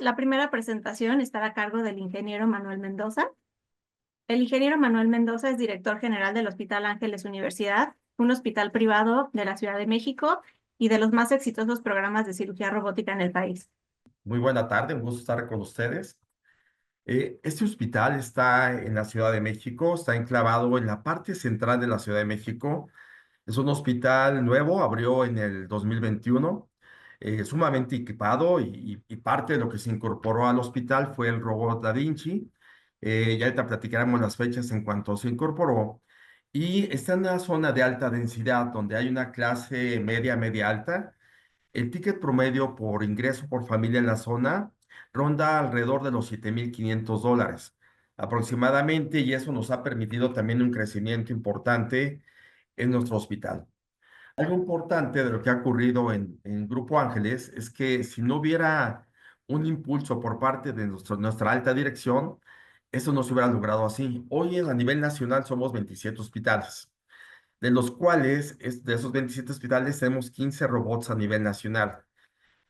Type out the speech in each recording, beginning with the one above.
La primera presentación estará a cargo del ingeniero Manuel Mendoza. El ingeniero Manuel Mendoza es director general del Hospital Ángeles Universidad, un hospital privado de la Ciudad de México y de los más exitosos programas de cirugía robótica en el país. Muy buena tarde, un gusto estar con ustedes. Este hospital está en la Ciudad de México, está enclavado en la parte central de la Ciudad de México. Es un hospital nuevo, abrió en el 2021, sumamente equipado y parte de lo que se incorporó al hospital fue el robot Da Vinci. Ya ahorita platicaremos las fechas en cuanto se incorporó. Y está en una zona de alta densidad donde hay una clase media, media alta. El ticket promedio por ingreso por familia en la zona ronda alrededor de los $7,500 aproximadamente, y eso nos ha permitido también un crecimiento importante en nuestro hospital. Algo importante de lo que ha ocurrido en Grupo Ángeles es que si no hubiera un impulso por parte de nuestra alta dirección, eso no se hubiera logrado así. Hoy a nivel nacional somos 27 hospitales, de los cuales de esos 27 hospitales tenemos 15 robots a nivel nacional.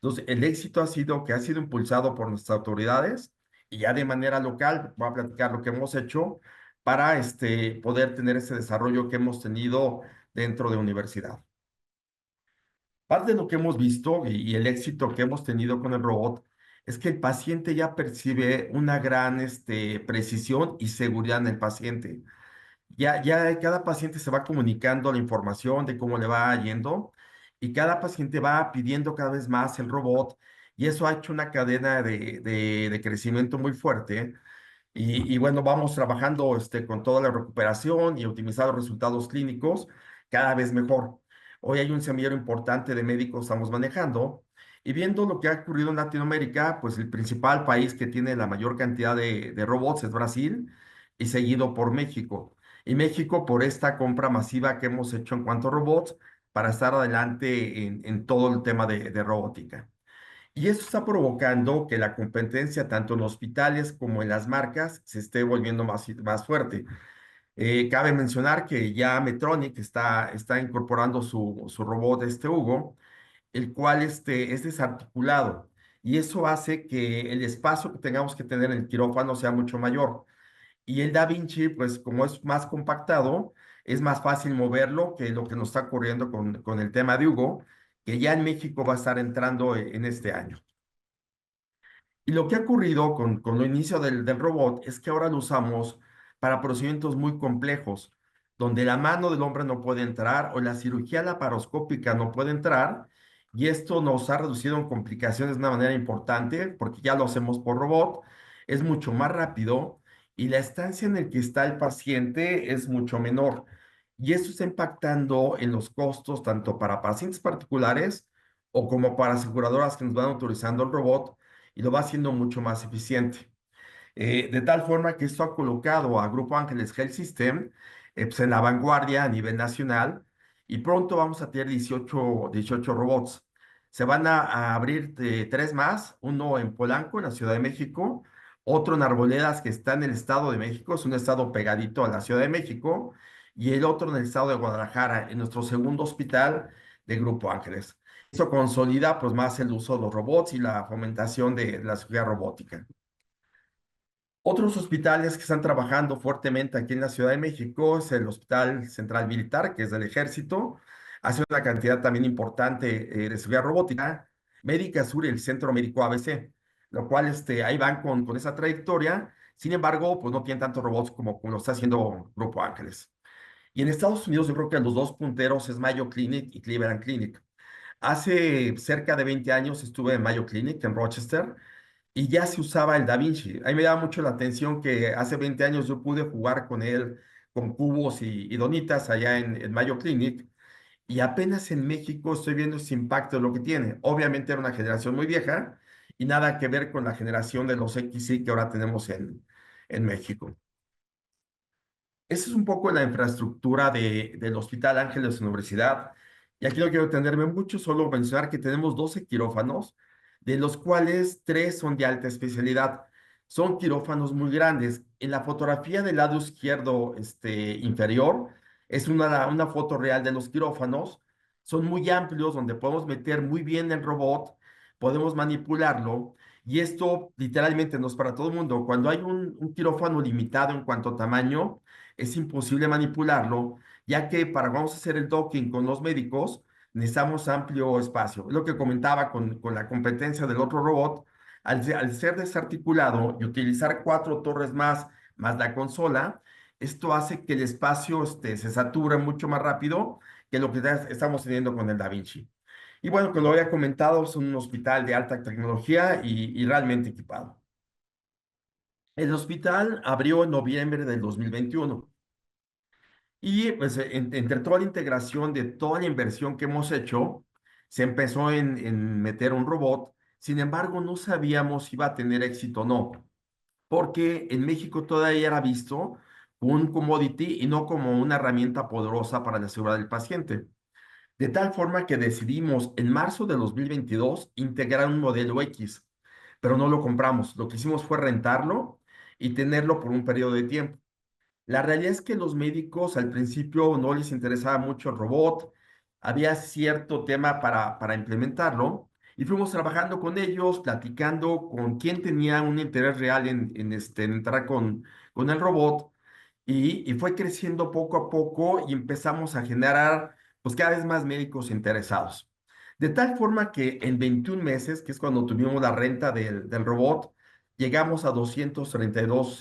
Entonces, el éxito ha sido que ha sido impulsado por nuestras autoridades y ya de manera local, voy a platicar lo que hemos hecho para poder tener ese desarrollo que hemos tenido dentro de universidad. Parte de lo que hemos visto y el éxito que hemos tenido con el robot es que el paciente ya percibe una gran precisión y seguridad en el paciente. Ya cada paciente se va comunicando la información de cómo le va yendo y cada paciente va pidiendo cada vez más el robot, y eso ha hecho una cadena de crecimiento muy fuerte. Y bueno, vamos trabajando con toda la recuperación y optimizar los resultados clínicos cada vez mejor. Hoy hay un semillero importante de médicos estamos manejando, y viendo lo que ha ocurrido en Latinoamérica, pues el principal país que tiene la mayor cantidad de robots es Brasil, y seguido por México. Y México por esta compra masiva que hemos hecho en cuanto a robots para estar adelante en todo el tema de robótica. Y eso está provocando que la competencia tanto en hospitales como en las marcas se esté volviendo más fuerte. Cabe mencionar que ya Medtronic está incorporando su robot, Hugo, el cual es desarticulado. Y eso hace que el espacio que tengamos que tener en el quirófano sea mucho mayor. Y el Da Vinci, pues como es más compactado, es más fácil moverlo que lo que nos está ocurriendo con el tema de Hugo, que ya en México va a estar entrando en este año. Y lo que ha ocurrido con el inicio del robot es que ahora lo usamos para procedimientos muy complejos, donde la mano del hombre no puede entrar o la cirugía laparoscópica no puede entrar, y esto nos ha reducido en complicaciones de una manera importante porque ya lo hacemos por robot, es mucho más rápido y la estancia en el que está el paciente es mucho menor. Y eso está impactando en los costos tanto para pacientes particulares o como para aseguradoras que nos van autorizando el robot, y lo va haciendo mucho más eficiente. De tal forma que esto ha colocado a Grupo Ángeles Health System pues en la vanguardia a nivel nacional, y pronto vamos a tener 18 robots. Se van a abrir tres más, uno en Polanco, en la Ciudad de México, otro en Arboledas, que está en el Estado de México, es un estado pegadito a la Ciudad de México, y el otro en el estado de Guadalajara, en nuestro segundo hospital de Grupo Ángeles. Eso consolida pues más el uso de los robots y la fomentación de la cirugía robótica. Otros hospitales que están trabajando fuertemente aquí en la Ciudad de México es el Hospital Central Militar, que es del Ejército. Hace una cantidad también importante de cirugía robótica. Médica Sur y el Centro Médico ABC, lo cual ahí van con esa trayectoria. Sin embargo, pues no tienen tantos robots como lo está haciendo Grupo Ángeles. Y en Estados Unidos yo creo que los dos punteros es Mayo Clinic y Cleveland Clinic. Hace cerca de 20 años estuve en Mayo Clinic en Rochester y ya se usaba el Da Vinci. A mí me llama mucho la atención que hace 20 años yo pude jugar con él, con cubos y donitas allá en Mayo Clinic, y apenas en México estoy viendo ese impacto de lo que tiene. Obviamente era una generación muy vieja y nada que ver con la generación de los XY que ahora tenemos en México. Esa es un poco la infraestructura del Hospital Ángeles Universidad. Y aquí no quiero extenderme mucho, solo mencionar que tenemos 12 quirófanos, de los cuales 3 son de alta especialidad. Son quirófanos muy grandes. En la fotografía del lado izquierdo inferior es una foto real de los quirófanos. Son muy amplios, donde podemos meter muy bien el robot, podemos manipularlo, Y esto literalmente no es para todo el mundo. Cuando hay un quirófano limitado en cuanto a tamaño, es imposible manipularlo, ya que para vamos a hacer el docking con los médicos, necesitamos amplio espacio. Es lo que comentaba con la competencia del otro robot. Al ser desarticulado y utilizar cuatro torres más la consola, esto hace que el espacio se sature mucho más rápido que lo que estamos teniendo con el Da Vinci. Y bueno, como lo había comentado, es un hospital de alta tecnología y realmente equipado. El hospital abrió en noviembre del 2021 y pues entre toda la integración de toda la inversión que hemos hecho, se empezó en meter un robot. Sin embargo, no sabíamos si iba a tener éxito o no, porque en México todavía era visto como un commodity y no como una herramienta poderosa para la seguridad del paciente. De tal forma que decidimos en marzo de 2022 integrar un modelo X, pero no lo compramos. Lo que hicimos fue rentarlo y tenerlo por un periodo de tiempo. La realidad es que los médicos al principio no les interesaba mucho el robot, había cierto tema para implementarlo y fuimos trabajando con ellos, platicando con quién tenía un interés real en entrar con el robot y fue creciendo poco a poco y empezamos a generar pues cada vez más médicos interesados. De tal forma que en 21 meses, que es cuando tuvimos la renta del robot, llegamos a 232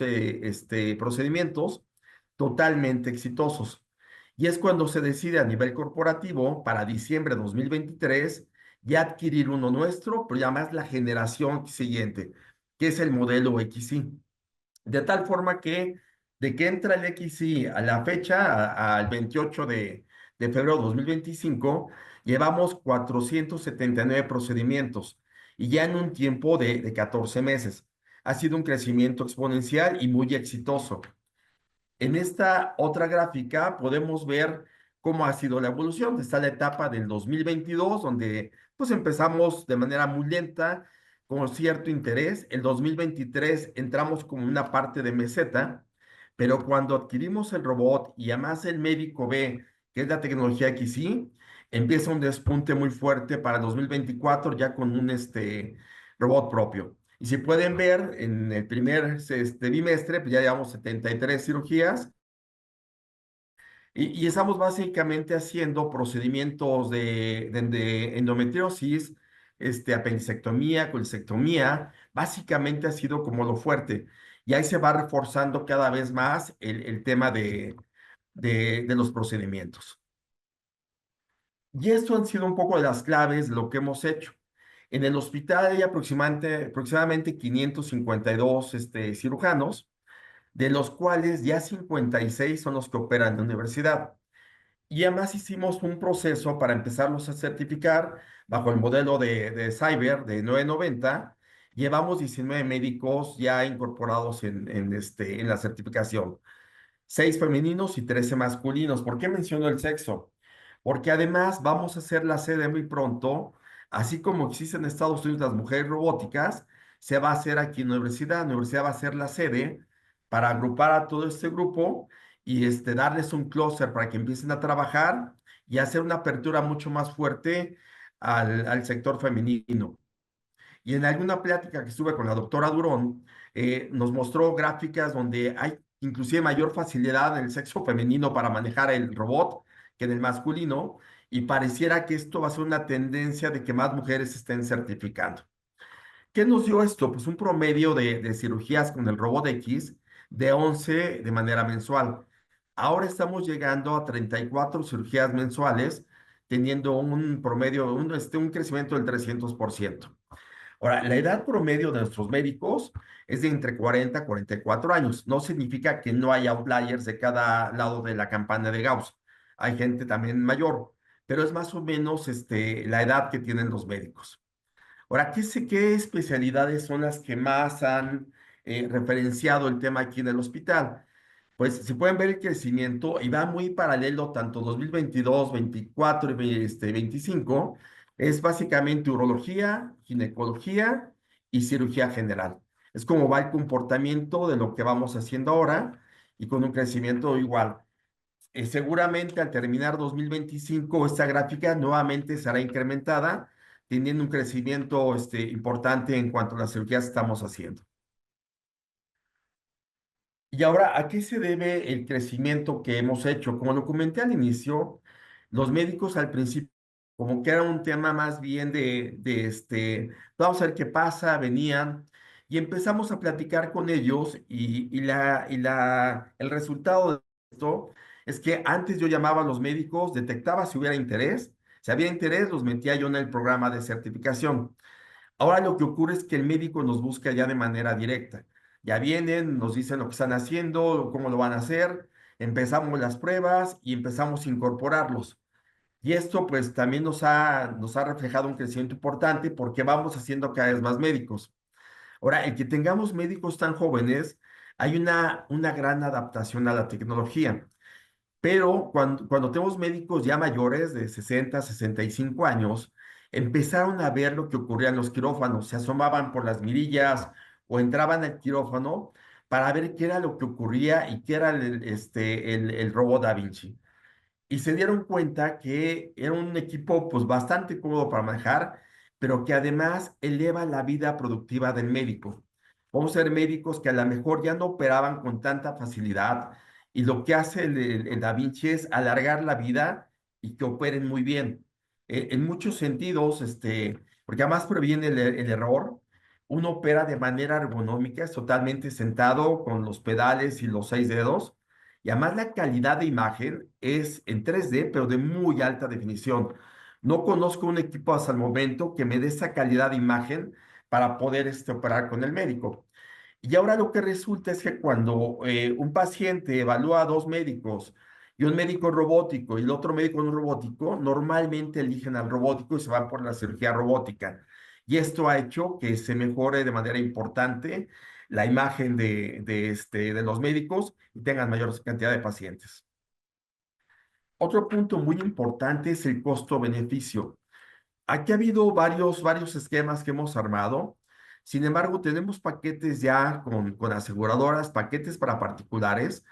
procedimientos totalmente exitosos. Y es cuando se decide a nivel corporativo para diciembre de 2023 ya adquirir uno nuestro, pero ya más la generación siguiente, que es el modelo XY. De tal forma que de que entra el XY a la fecha, al 28 de febrero de 2025, llevamos 479 procedimientos y ya en un tiempo de 14 meses. Ha sido un crecimiento exponencial y muy exitoso. En esta otra gráfica podemos ver cómo ha sido la evolución. Está la etapa del 2022, donde pues empezamos de manera muy lenta, con cierto interés. El 2023 entramos como una parte de meseta, pero cuando adquirimos el robot y además el médico ve que es la tecnología XY, empieza un despunte muy fuerte para el 2024 ya con un robot propio. Y si pueden ver, en el primer bimestre, pues ya llevamos 73 cirugías y estamos básicamente haciendo procedimientos de endometriosis, apendicectomía, colecistectomía. Básicamente ha sido como lo fuerte. Y ahí se va reforzando cada vez más el tema de los procedimientos. Y esto han sido un poco de las claves de lo que hemos hecho. En el hospital hay aproximadamente 552 cirujanos, de los cuales ya 56 son los que operan en la universidad. Y además hicimos un proceso para empezarlos a certificar bajo el modelo de Cyber de 990. Llevamos 19 médicos ya incorporados en la certificación, 6 femeninos y 13 masculinos. ¿Por qué menciono el sexo? Porque además vamos a hacer la sede muy pronto, así como existe en Estados Unidos las mujeres robóticas, se va a hacer aquí en la universidad. La universidad va a ser la sede para agrupar a todo este grupo y darles un clúster para que empiecen a trabajar y hacer una apertura mucho más fuerte al sector femenino. Y en alguna plática que estuve con la doctora Durón, nos mostró gráficas donde hay inclusive mayor facilidad en el sexo femenino para manejar el robot que en el masculino, y pareciera que esto va a ser una tendencia de que más mujeres estén certificando. ¿Qué nos dio esto? Pues un promedio de cirugías con el robot X de 11 de manera mensual. Ahora estamos llegando a 34 cirugías mensuales, teniendo un promedio, un crecimiento del 300%. Ahora, la edad promedio de nuestros médicos es de entre 40 y 44 años. No significa que no haya outliers de cada lado de la campana de Gauss. Hay gente también mayor, pero es más o menos la edad que tienen los médicos. Ahora, qué especialidades son las que más han referenciado el tema aquí en el hospital? Pues si pueden ver el crecimiento y va muy paralelo tanto 2022, 24 y 25, es básicamente urología, ginecología y cirugía general. Es como va el comportamiento de lo que vamos haciendo ahora y con un crecimiento igual. Seguramente al terminar 2025 esta gráfica nuevamente será incrementada, teniendo un crecimiento importante en cuanto a las cirugías que estamos haciendo. Y ahora, ¿a qué se debe el crecimiento que hemos hecho? Como lo comenté al inicio, los médicos al principio, como que era un tema más bien vamos a ver qué pasa, venían y empezamos a platicar con ellos el resultado de esto es que antes yo llamaba a los médicos, detectaba si hubiera interés, si había interés, los metía yo en el programa de certificación. Ahora lo que ocurre es que el médico nos busca ya de manera directa. Ya vienen, nos dicen lo que están haciendo, cómo lo van a hacer, empezamos las pruebas y empezamos a incorporarlos. Y esto pues también nos ha reflejado un crecimiento importante porque vamos haciendo cada vez más médicos. Ahora, el que tengamos médicos tan jóvenes, hay una gran adaptación a la tecnología. Pero cuando tenemos médicos ya mayores de 60, 65 años, empezaron a ver lo que ocurría en los quirófanos, se asomaban por las mirillas o entraban al quirófano para ver qué era lo que ocurría y qué era el robot Da Vinci y se dieron cuenta que era un equipo pues bastante cómodo para manejar, pero que además eleva la vida productiva del médico. Vamos a ser médicos que a lo mejor ya no operaban con tanta facilidad y lo que hace el Da Vinci es alargar la vida y que operen muy bien. En muchos sentidos, porque además previene el error, uno opera de manera ergonómica, es totalmente sentado con los pedales y los 6 dedos y además la calidad de imagen es en 3D, pero de muy alta definición. No conozco un equipo hasta el momento que me dé esa calidad de imagen para poder operar con el médico. Y ahora lo que resulta es que cuando un paciente evalúa a dos médicos y un médico robótico y el otro médico no robótico, normalmente eligen al robótico y se van por la cirugía robótica. Y esto ha hecho que se mejore de manera importante la imagen de los médicos y tengan mayor cantidad de pacientes. Otro punto muy importante es el costo-beneficio. Aquí ha habido varios esquemas que hemos armado. Sin embargo, tenemos paquetes ya con aseguradoras, paquetes para particulares,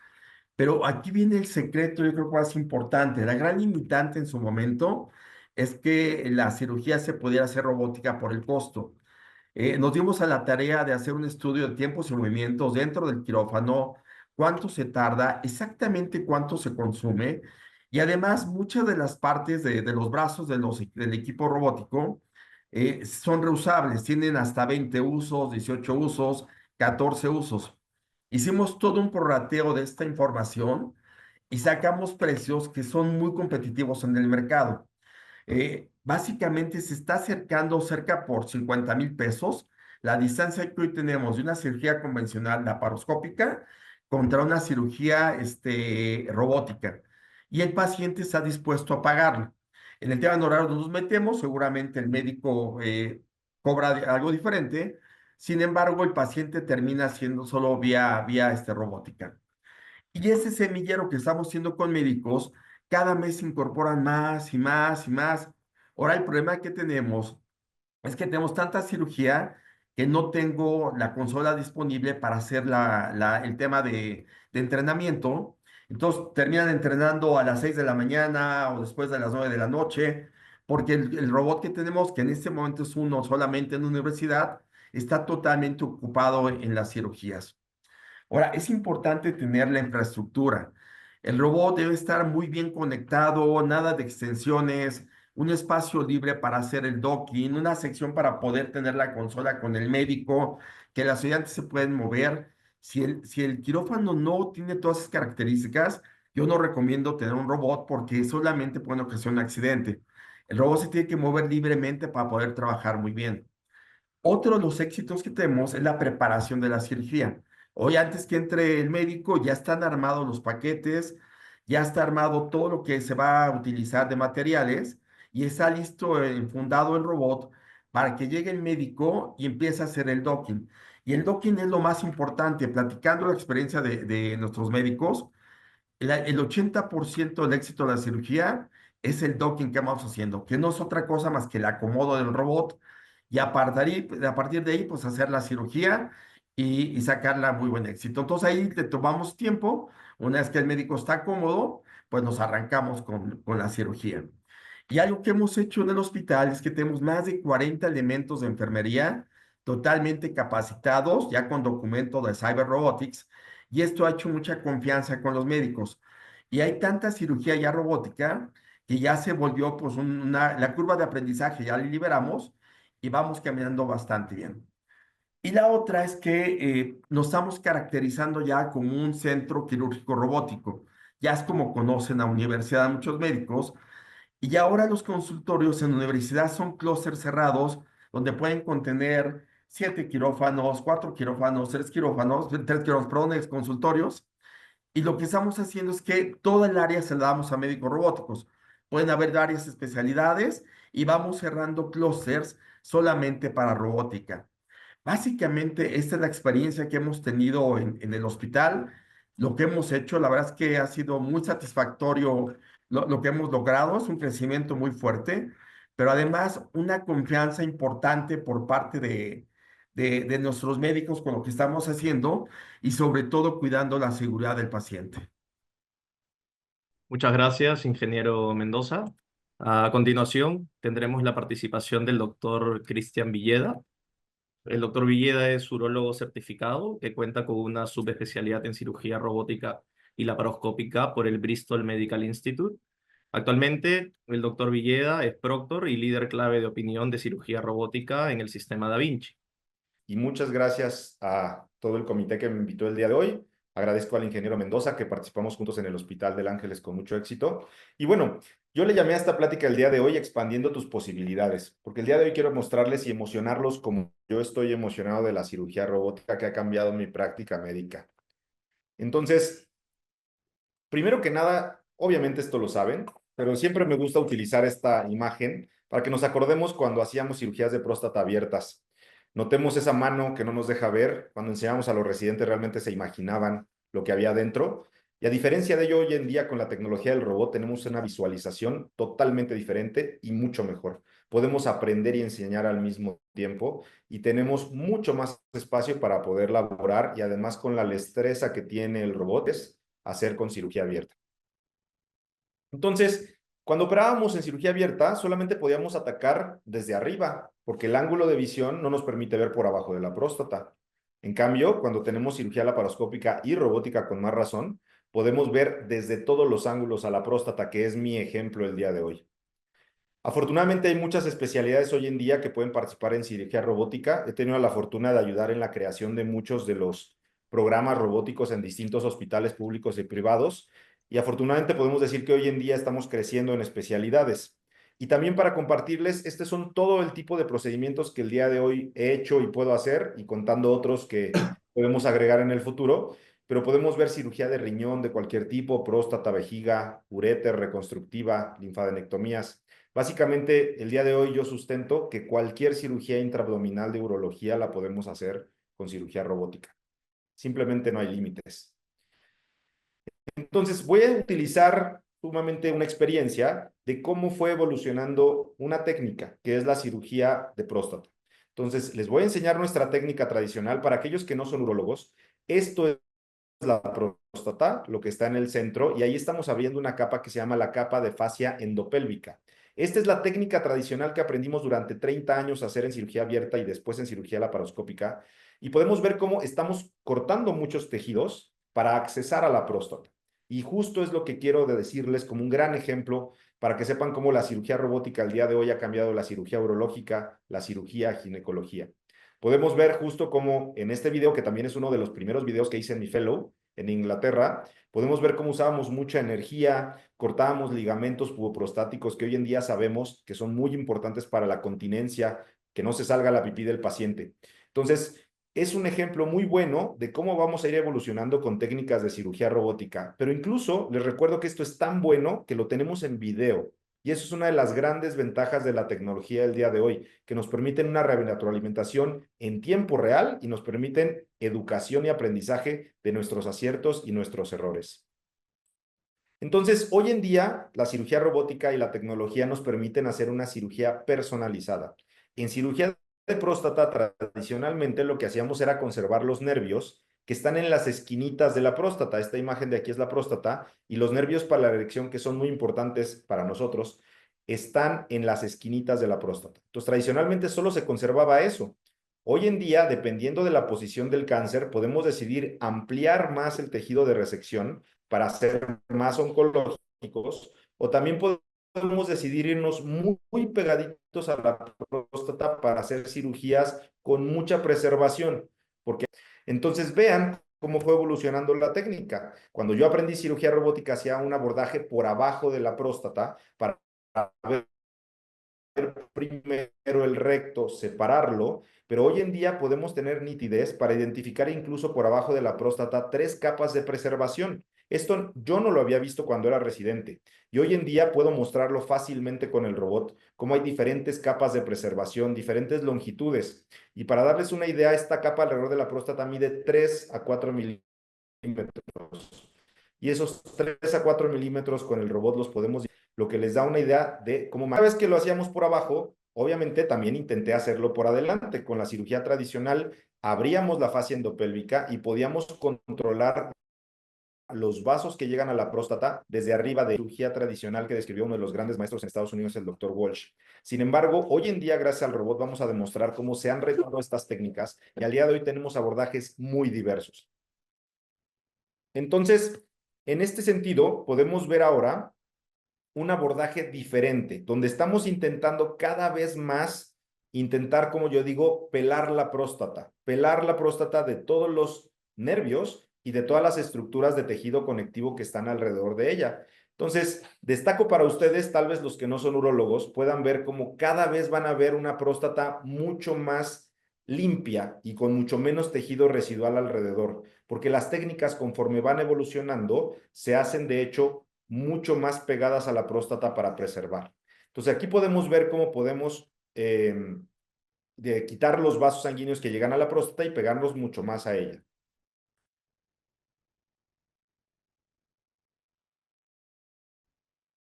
pero aquí viene el secreto, yo creo que más importante. La gran limitante en su momento es que la cirugía se pudiera hacer robótica por el costo. Nos dimos a la tarea de hacer un estudio de tiempos y movimientos dentro del quirófano, cuánto se tarda, exactamente cuánto se consume, y además muchas de las partes de los brazos del equipo robótico son reusables, tienen hasta 20 usos, 18 usos, 14 usos. Hicimos todo un prorrateo de esta información y sacamos precios que son muy competitivos en el mercado. Básicamente se está acercando cerca por 50,000 pesos la distancia que hoy tenemos de una cirugía convencional laparoscópica contra una cirugía robótica. Y el paciente está dispuesto a pagarlo. En el tema de horarios nos metemos, seguramente el médico cobra algo diferente, sin embargo el paciente termina siendo solo vía robótica. Y ese semillero que estamos haciendo con médicos, cada mes se incorporan más y más y más. Ahora el problema que tenemos es que tenemos tanta cirugía que no tengo la consola disponible para hacer el tema de entrenamiento. Entonces terminan entrenando a las 6 de la mañana o después de las 9 de la noche, porque el robot que tenemos, que en este momento es uno solamente en la universidad, está totalmente ocupado en las cirugías. Ahora, es importante tener la infraestructura. El robot debe estar muy bien conectado, nada de extensiones, un espacio libre para hacer el docking, una sección para poder tener la consola con el médico, que las estudiantes se pueden mover. Si el quirófano no tiene todas esas características, yo no recomiendo tener un robot porque solamente puede ocasionar un accidente. El robot se tiene que mover libremente para poder trabajar muy bien. Otro de los éxitos que tenemos es la preparación de la cirugía. Hoy, antes que entre el médico, ya están armados los paquetes, ya está armado todo lo que se va a utilizar de materiales y está listo, enfundado el robot para que llegue el médico y empiece a hacer el docking. Y el docking es lo más importante. Platicando la experiencia de nuestros médicos, el 80% del éxito de la cirugía es el docking que vamos haciendo, que no es otra cosa más que el acomodo del robot y a partir de ahí, pues hacer la cirugía y sacarla muy buen éxito. Entonces ahí le tomamos tiempo, una vez que el médico está cómodo, pues nos arrancamos con la cirugía. Y algo que hemos hecho en el hospital es que tenemos más de 40 elementos de enfermería totalmente capacitados, ya con documento de Cyber Robotics, y esto ha hecho mucha confianza con los médicos. Y hay tanta cirugía ya robótica que ya se volvió pues la curva de aprendizaje, ya la liberamos y vamos caminando bastante bien. Y la otra es que nos estamos caracterizando ya como un centro quirúrgico robótico. Ya es como conocen la universidad muchos médicos, y ahora los consultorios en la universidad son clústeres cerrados donde pueden contener 7 quirófanos, 4 quirófanos, 3 quirófanos, perdón, consultorios. Y lo que estamos haciendo es que toda el área se la damos a médicos robóticos. Pueden haber varias especialidades y vamos cerrando clústeres solamente para robótica. Básicamente, esta es la experiencia que hemos tenido en el hospital. Lo que hemos hecho, la verdad es que ha sido muy satisfactorio lo que hemos logrado. Es un crecimiento muy fuerte, pero además una confianza importante por parte de nuestros médicos con lo que estamos haciendo y sobre todo cuidando la seguridad del paciente. Muchas gracias, ingeniero Mendoza. A continuación, tendremos la participación del doctor Cristian Villeda. El doctor Villeda es urólogo certificado que cuenta con una subespecialidad en cirugía robótica y laparoscópica por el Bristol Medical Institute. Actualmente, el doctor Villeda es proctor y líder clave de opinión de cirugía robótica en el sistema Da Vinci. Y muchas gracias a todo el comité que me invitó el día de hoy. Agradezco al ingeniero Mendoza que participamos juntos en el Hospital del Ángeles con mucho éxito. Y bueno, yo le llamé a esta plática el día de hoy expandiendo tus posibilidades, porque el día de hoy quiero mostrarles y emocionarlos como yo estoy emocionado de la cirugía robótica que ha cambiado mi práctica médica. Entonces, primero que nada, obviamente esto lo saben, pero siempre me gusta utilizar esta imagen para que nos acordemos cuando hacíamos cirugías de próstata abiertas. Notemos esa mano que no nos deja ver. Cuando enseñamos a los residentes realmente se imaginaban lo que había dentro. Y a diferencia de ello, hoy en día con la tecnología del robot tenemos una visualización totalmente diferente y mucho mejor. Podemos aprender y enseñar al mismo tiempo y tenemos mucho más espacio para poder laborar y además con la destreza que tiene el robot es hacer con cirugía abierta. Entonces, cuando operábamos en cirugía abierta, solamente podíamos atacar desde arriba, porque el ángulo de visión no nos permite ver por abajo de la próstata. En cambio, cuando tenemos cirugía laparoscópica y robótica con más razón, podemos ver desde todos los ángulos a la próstata, que es mi ejemplo el día de hoy. Afortunadamente hay muchas especialidades hoy en día que pueden participar en cirugía robótica. He tenido la fortuna de ayudar en la creación de muchos de los programas robóticos en distintos hospitales públicos y privados. Y afortunadamente podemos decir que hoy en día estamos creciendo en especialidades. Y también para compartirles, este son todo el tipo de procedimientos que el día de hoy he hecho y puedo hacer, y contando otros que podemos agregar en el futuro. Pero podemos ver cirugía de riñón de cualquier tipo, próstata, vejiga, uréter, reconstructiva, linfadenectomías. Básicamente, el día de hoy yo sustento que cualquier cirugía intraabdominal de urología la podemos hacer con cirugía robótica. Simplemente no hay límites. Entonces, voy a utilizar sumamente una experiencia de cómo fue evolucionando una técnica, que es la cirugía de próstata. Entonces, les voy a enseñar nuestra técnica tradicional para aquellos que no son urólogos. Esto es la próstata, lo que está en el centro, y ahí estamos abriendo una capa que se llama la capa de fascia endopélvica. Esta es la técnica tradicional que aprendimos durante 30 años a hacer en cirugía abierta y después en cirugía laparoscópica, y podemos ver cómo estamos cortando muchos tejidos para accesar a la próstata. Y justo es lo que quiero decirles como un gran ejemplo para que sepan cómo la cirugía robótica al día de hoy ha cambiado la cirugía urológica, la cirugía ginecología. Podemos ver justo cómo en este video, que también es uno de los primeros videos que hice en mi fellow en Inglaterra, podemos ver cómo usábamos mucha energía, cortábamos ligamentos puboprostáticos que hoy en día sabemos que son muy importantes para la continencia, que no se salga la pipí del paciente. Entonces, es un ejemplo muy bueno de cómo vamos a ir evolucionando con técnicas de cirugía robótica, pero incluso les recuerdo que esto es tan bueno que lo tenemos en video. Y eso es una de las grandes ventajas de la tecnología del día de hoy, que nos permiten una retroalimentación en tiempo real y nos permiten educación y aprendizaje de nuestros aciertos y nuestros errores. Entonces, hoy en día, la cirugía robótica y la tecnología nos permiten hacer una cirugía personalizada. En cirugía de próstata, tradicionalmente lo que hacíamos era conservar los nervios que están en las esquinitas de la próstata. Esta imagen de aquí es la próstata y los nervios para la erección, que son muy importantes para nosotros, están en las esquinitas de la próstata. Entonces, tradicionalmente solo se conservaba eso. Hoy en día, dependiendo de la posición del cáncer, podemos decidir ampliar más el tejido de resección para ser más oncológicos, o también podemos decidir irnos muy pegaditos a la próstata para hacer cirugías con mucha preservación. Porque entonces vean cómo fue evolucionando la técnica. Cuando yo aprendí cirugía robótica, hacía un abordaje por abajo de la próstata para ver primero el recto, separarlo, pero hoy en día podemos tener nitidez para identificar incluso por abajo de la próstata 3 capas de preservación. Esto yo no lo había visto cuando era residente y hoy en día puedo mostrarlo fácilmente con el robot, cómo hay diferentes capas de preservación, diferentes longitudes. Y para darles una idea, esta capa alrededor de la próstata mide 3 a 4 milímetros. Y esos 3 a 4 milímetros con el robot los podemos, lo que les da una idea de cómo, una vez que lo hacíamos por abajo, obviamente también intenté hacerlo por adelante. Con la cirugía tradicional, abríamos la fascia endopélvica y podíamos controlar los vasos que llegan a la próstata desde arriba de la cirugía tradicional que describió uno de los grandes maestros en Estados Unidos, el doctor Walsh. Sin embargo, hoy en día, gracias al robot, vamos a demostrar cómo se han retado estas técnicas y al día de hoy tenemos abordajes muy diversos. Entonces, en este sentido, podemos ver ahora un abordaje diferente, donde estamos intentando cada vez más, intentar, como yo digo, pelar la próstata de todos los nervios y de todas las estructuras de tejido conectivo que están alrededor de ella. Entonces, destaco para ustedes, tal vez los que no son urólogos, puedan ver cómo cada vez van a ver una próstata mucho más limpia y con mucho menos tejido residual alrededor, porque las técnicas conforme van evolucionando se hacen de hecho mucho más pegadas a la próstata para preservar. Entonces aquí podemos ver cómo podemos quitar los vasos sanguíneos que llegan a la próstata y pegarnos mucho más a ella.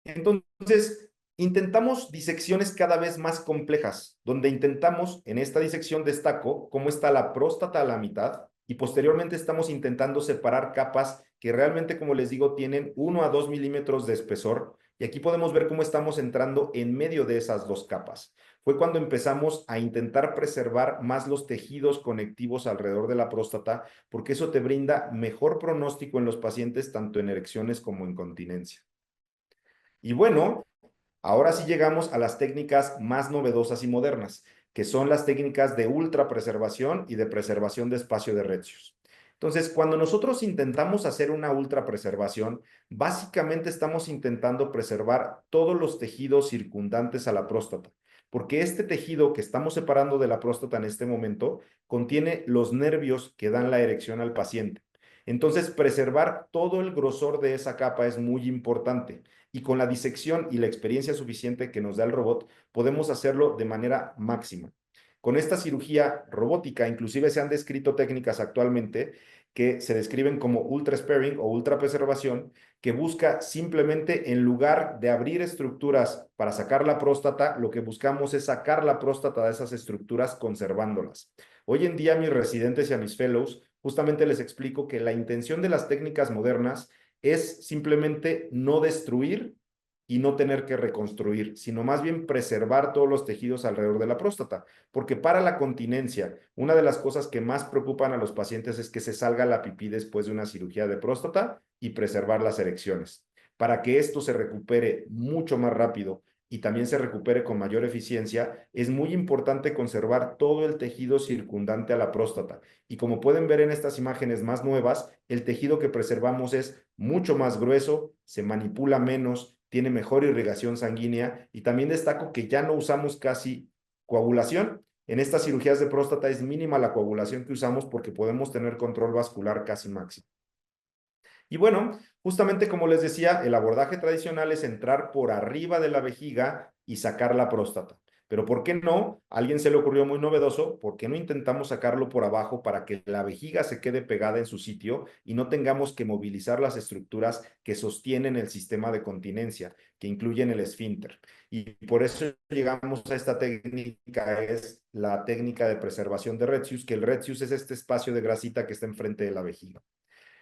Entonces, intentamos disecciones cada vez más complejas, donde intentamos, en esta disección destaco cómo está la próstata a la mitad y posteriormente estamos intentando separar capas que realmente, como les digo, tienen 1 a 2 milímetros de espesor y aquí podemos ver cómo estamos entrando en medio de esas 2 capas. Fue cuando empezamos a intentar preservar más los tejidos conectivos alrededor de la próstata porque eso te brinda mejor pronóstico en los pacientes, tanto en erecciones como en continencia. Y bueno, ahora sí llegamos a las técnicas más novedosas y modernas, que son las técnicas de ultrapreservación y de preservación de espacio de Retzius. Entonces, cuando nosotros intentamos hacer una ultrapreservación, básicamente estamos intentando preservar todos los tejidos circundantes a la próstata, porque este tejido que estamos separando de la próstata en este momento contiene los nervios que dan la erección al paciente. Entonces, preservar todo el grosor de esa capa es muy importante y con la disección y la experiencia suficiente que nos da el robot, podemos hacerlo de manera máxima. Con esta cirugía robótica, inclusive se han descrito técnicas actualmente que se describen como ultra sparing o ultra preservación, que busca simplemente, en lugar de abrir estructuras para sacar la próstata, lo que buscamos es sacar la próstata de esas estructuras conservándolas. Hoy en día, a mis residentes y a mis fellows, justamente les explico que la intención de las técnicas modernas es simplemente no destruir y no tener que reconstruir, sino más bien preservar todos los tejidos alrededor de la próstata, porque para la continencia, una de las cosas que más preocupan a los pacientes es que se salga la pipí después de una cirugía de próstata y preservar las erecciones. Para que esto se recupere mucho más rápido y también se recupere con mayor eficiencia, es muy importante conservar todo el tejido circundante a la próstata. Y como pueden ver en estas imágenes más nuevas, el tejido que preservamos es mucho más grueso, se manipula menos, tiene mejor irrigación sanguínea y también destaco que ya no usamos casi coagulación. En estas cirugías de próstata es mínima la coagulación que usamos porque podemos tener control vascular casi máximo. Y bueno, justamente como les decía, el abordaje tradicional es entrar por arriba de la vejiga y sacar la próstata. Pero ¿por qué no? A alguien se le ocurrió muy novedoso, ¿por qué no intentamos sacarlo por abajo para que la vejiga se quede pegada en su sitio y no tengamos que movilizar las estructuras que sostienen el sistema de continencia, que incluyen el esfínter? Y por eso llegamos a esta técnica, es la técnica de preservación de Retzius, que el Retzius es este espacio de grasita que está enfrente de la vejiga.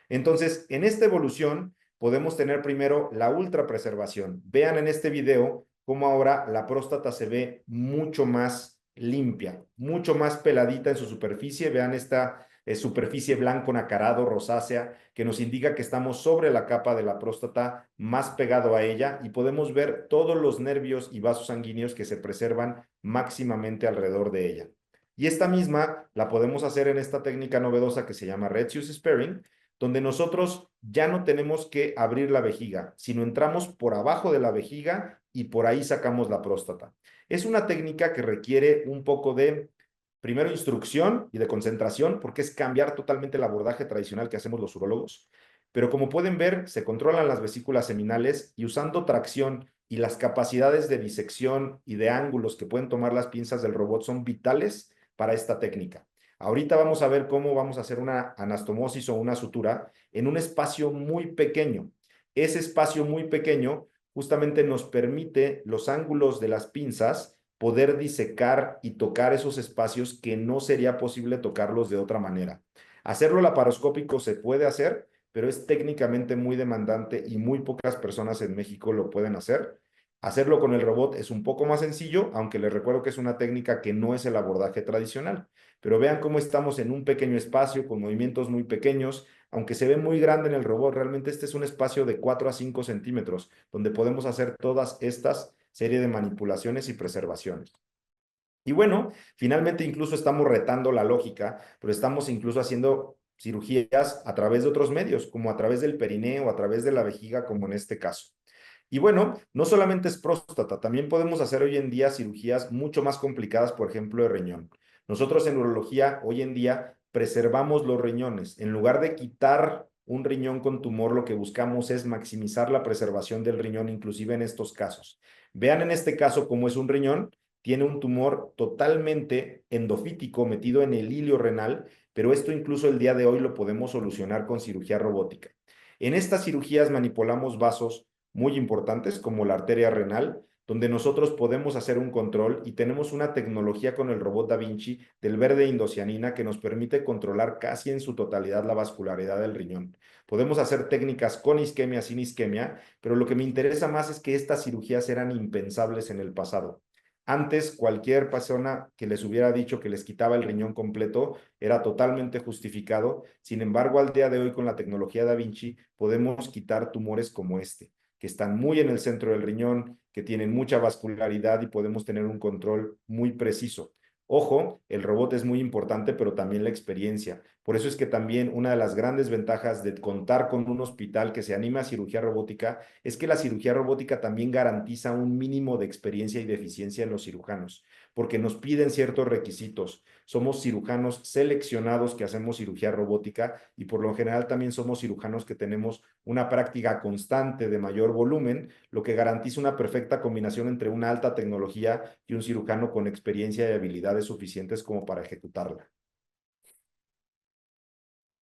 Entonces, en esta evolución podemos tener primero la ultrapreservación. Vean en este video cómo ahora la próstata se ve mucho más limpia, mucho más peladita en su superficie. Vean esta superficie blanco nacarado, rosácea, que nos indica que estamos sobre la capa de la próstata, más pegado a ella, y podemos ver todos los nervios y vasos sanguíneos que se preservan máximamente alrededor de ella. Y esta misma la podemos hacer en esta técnica novedosa que se llama Retzius Sparing, donde nosotros ya no tenemos que abrir la vejiga, sino entramos por abajo de la vejiga y por ahí sacamos la próstata. Es una técnica que requiere un poco de, primero, instrucción y de concentración, porque es cambiar totalmente el abordaje tradicional que hacemos los urólogos. Pero como pueden ver, se controlan las vesículas seminales y usando tracción y las capacidades de disección y de ángulos que pueden tomar las pinzas del robot son vitales para esta técnica. Ahorita vamos a ver cómo vamos a hacer una anastomosis o una sutura en un espacio muy pequeño. Ese espacio muy pequeño justamente nos permite los ángulos de las pinzas poder disecar y tocar esos espacios que no sería posible tocarlos de otra manera. Hacerlo laparoscópico se puede hacer, pero es técnicamente muy demandante y muy pocas personas en México lo pueden hacer. Hacerlo con el robot es un poco más sencillo, aunque les recuerdo que es una técnica que no es el abordaje tradicional. Pero vean cómo estamos en un pequeño espacio con movimientos muy pequeños. Aunque se ve muy grande en el robot, realmente este es un espacio de 4 a 5 centímetros, donde podemos hacer todas estas serie de manipulaciones y preservaciones. Y bueno, finalmente incluso estamos retando la lógica, pero estamos incluso haciendo cirugías a través de otros medios, como a través del perineo, a través de la vejiga, como en este caso. Y bueno, no solamente es próstata, también podemos hacer hoy en día cirugías mucho más complicadas, por ejemplo, de riñón. Nosotros en urología hoy en día preservamos los riñones. En lugar de quitar un riñón con tumor, lo que buscamos es maximizar la preservación del riñón, inclusive en estos casos. Vean en este caso cómo es un riñón, tiene un tumor totalmente endofítico metido en el hilio renal, pero esto incluso el día de hoy lo podemos solucionar con cirugía robótica. En estas cirugías manipulamos vasos muy importantes como la arteria renal, donde nosotros podemos hacer un control y tenemos una tecnología con el robot Da Vinci del verde indocianina que nos permite controlar casi en su totalidad la vascularidad del riñón. Podemos hacer técnicas con isquemia, sin isquemia, pero lo que me interesa más es que estas cirugías eran impensables en el pasado. Antes, cualquier persona que les hubiera dicho que les quitaba el riñón completo era totalmente justificado. Sin embargo, al día de hoy, con la tecnología Da Vinci, podemos quitar tumores como este, que están muy en el centro del riñón, que tienen mucha vascularidad y podemos tener un control muy preciso. Ojo, el robot es muy importante, pero también la experiencia. Por eso es que también una de las grandes ventajas de contar con un hospital que se anima a cirugía robótica es que la cirugía robótica también garantiza un mínimo de experiencia y de eficiencia en los cirujanos, porque nos piden ciertos requisitos. Somos cirujanos seleccionados que hacemos cirugía robótica y por lo general también somos cirujanos que tenemos una práctica constante de mayor volumen, lo que garantiza una perfecta combinación entre una alta tecnología y un cirujano con experiencia y habilidades suficientes como para ejecutarla.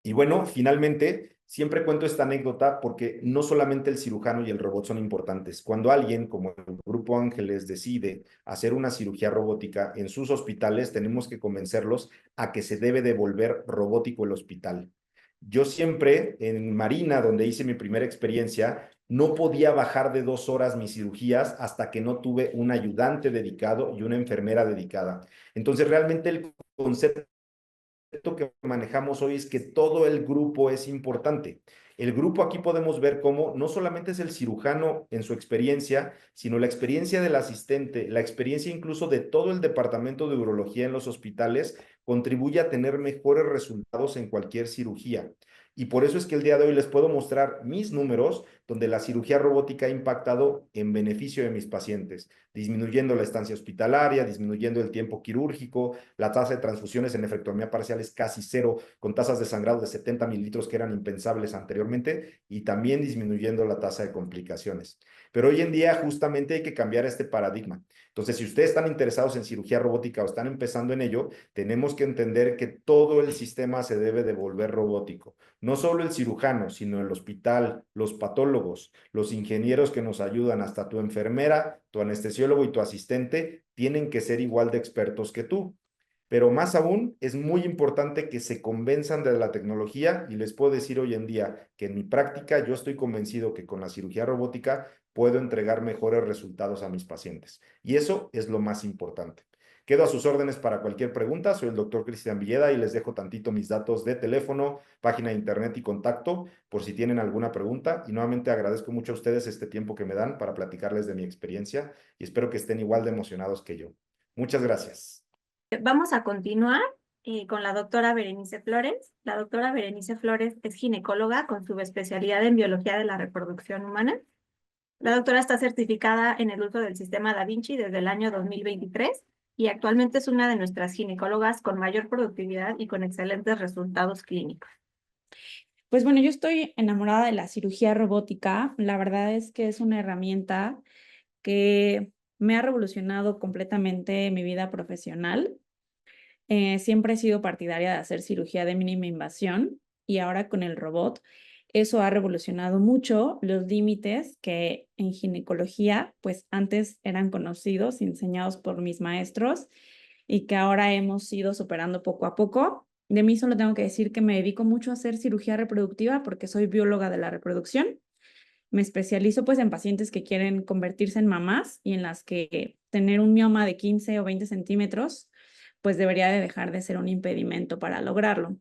Y bueno, finalmente, siempre cuento esta anécdota porque no solamente el cirujano y el robot son importantes. Cuando alguien, como el Grupo Ángeles, decide hacer una cirugía robótica en sus hospitales, tenemos que convencerlos a que se debe de volver robótico el hospital. Yo siempre, en Marina, donde hice mi primera experiencia, no podía bajar de 2 horas mis cirugías hasta que no tuve un ayudante dedicado y una enfermera dedicada. Entonces, realmente el concepto que manejamos hoy es que todo el grupo es importante. El grupo aquí podemos ver cómo no solamente es el cirujano en su experiencia, sino la experiencia del asistente, la experiencia incluso de todo el departamento de urología en los hospitales contribuye a tener mejores resultados en cualquier cirugía. Y por eso es que el día de hoy les puedo mostrar mis números donde la cirugía robótica ha impactado en beneficio de mis pacientes, disminuyendo la estancia hospitalaria, disminuyendo el tiempo quirúrgico, la tasa de transfusiones en nefrectomía parcial es casi cero, con tasas de sangrado de 70 mililitros que eran impensables anteriormente, y también disminuyendo la tasa de complicaciones. Pero hoy en día justamente hay que cambiar este paradigma. Entonces, si ustedes están interesados en cirugía robótica o están empezando en ello, tenemos que entender que todo el sistema se debe de volver robótico. No solo el cirujano, sino el hospital, los patólogos, los ingenieros que nos ayudan, hasta tu enfermera, tu anestesiólogo y tu asistente, tienen que ser igual de expertos que tú. Pero más aún, es muy importante que se convenzan de la tecnología y les puedo decir hoy en día que en mi práctica yo estoy convencido que con la cirugía robótica puedo entregar mejores resultados a mis pacientes. Y eso es lo más importante. Quedo a sus órdenes para cualquier pregunta. Soy el doctor Cristian Villeda y les dejo tantito mis datos de teléfono, página de internet y contacto por si tienen alguna pregunta. Y nuevamente agradezco mucho a ustedes este tiempo que me dan para platicarles de mi experiencia y espero que estén igual de emocionados que yo. Muchas gracias. Vamos a continuar con la doctora Berenice Flores. La doctora Berenice Flores es ginecóloga con subespecialidad en biología de la reproducción humana. La doctora está certificada en el uso del sistema Da Vinci desde el año 2023 y actualmente es una de nuestras ginecólogas con mayor productividad y con excelentes resultados clínicos. Pues bueno, yo estoy enamorada de la cirugía robótica. La verdad es que es una herramienta que me ha revolucionado completamente mi vida profesional. Siempre he sido partidaria de hacer cirugía de mínima invasión y ahora con el robot eso ha revolucionado mucho los límites que en ginecología pues antes eran conocidos y enseñados por mis maestros y que ahora hemos ido superando poco a poco. De mí solo tengo que decir que me dedico mucho a hacer cirugía reproductiva porque soy bióloga de la reproducción. Me especializo pues en pacientes que quieren convertirse en mamás y en las que tener un mioma de 15 o 20 centímetros pues debería de dejar de ser un impedimento para lograrlo.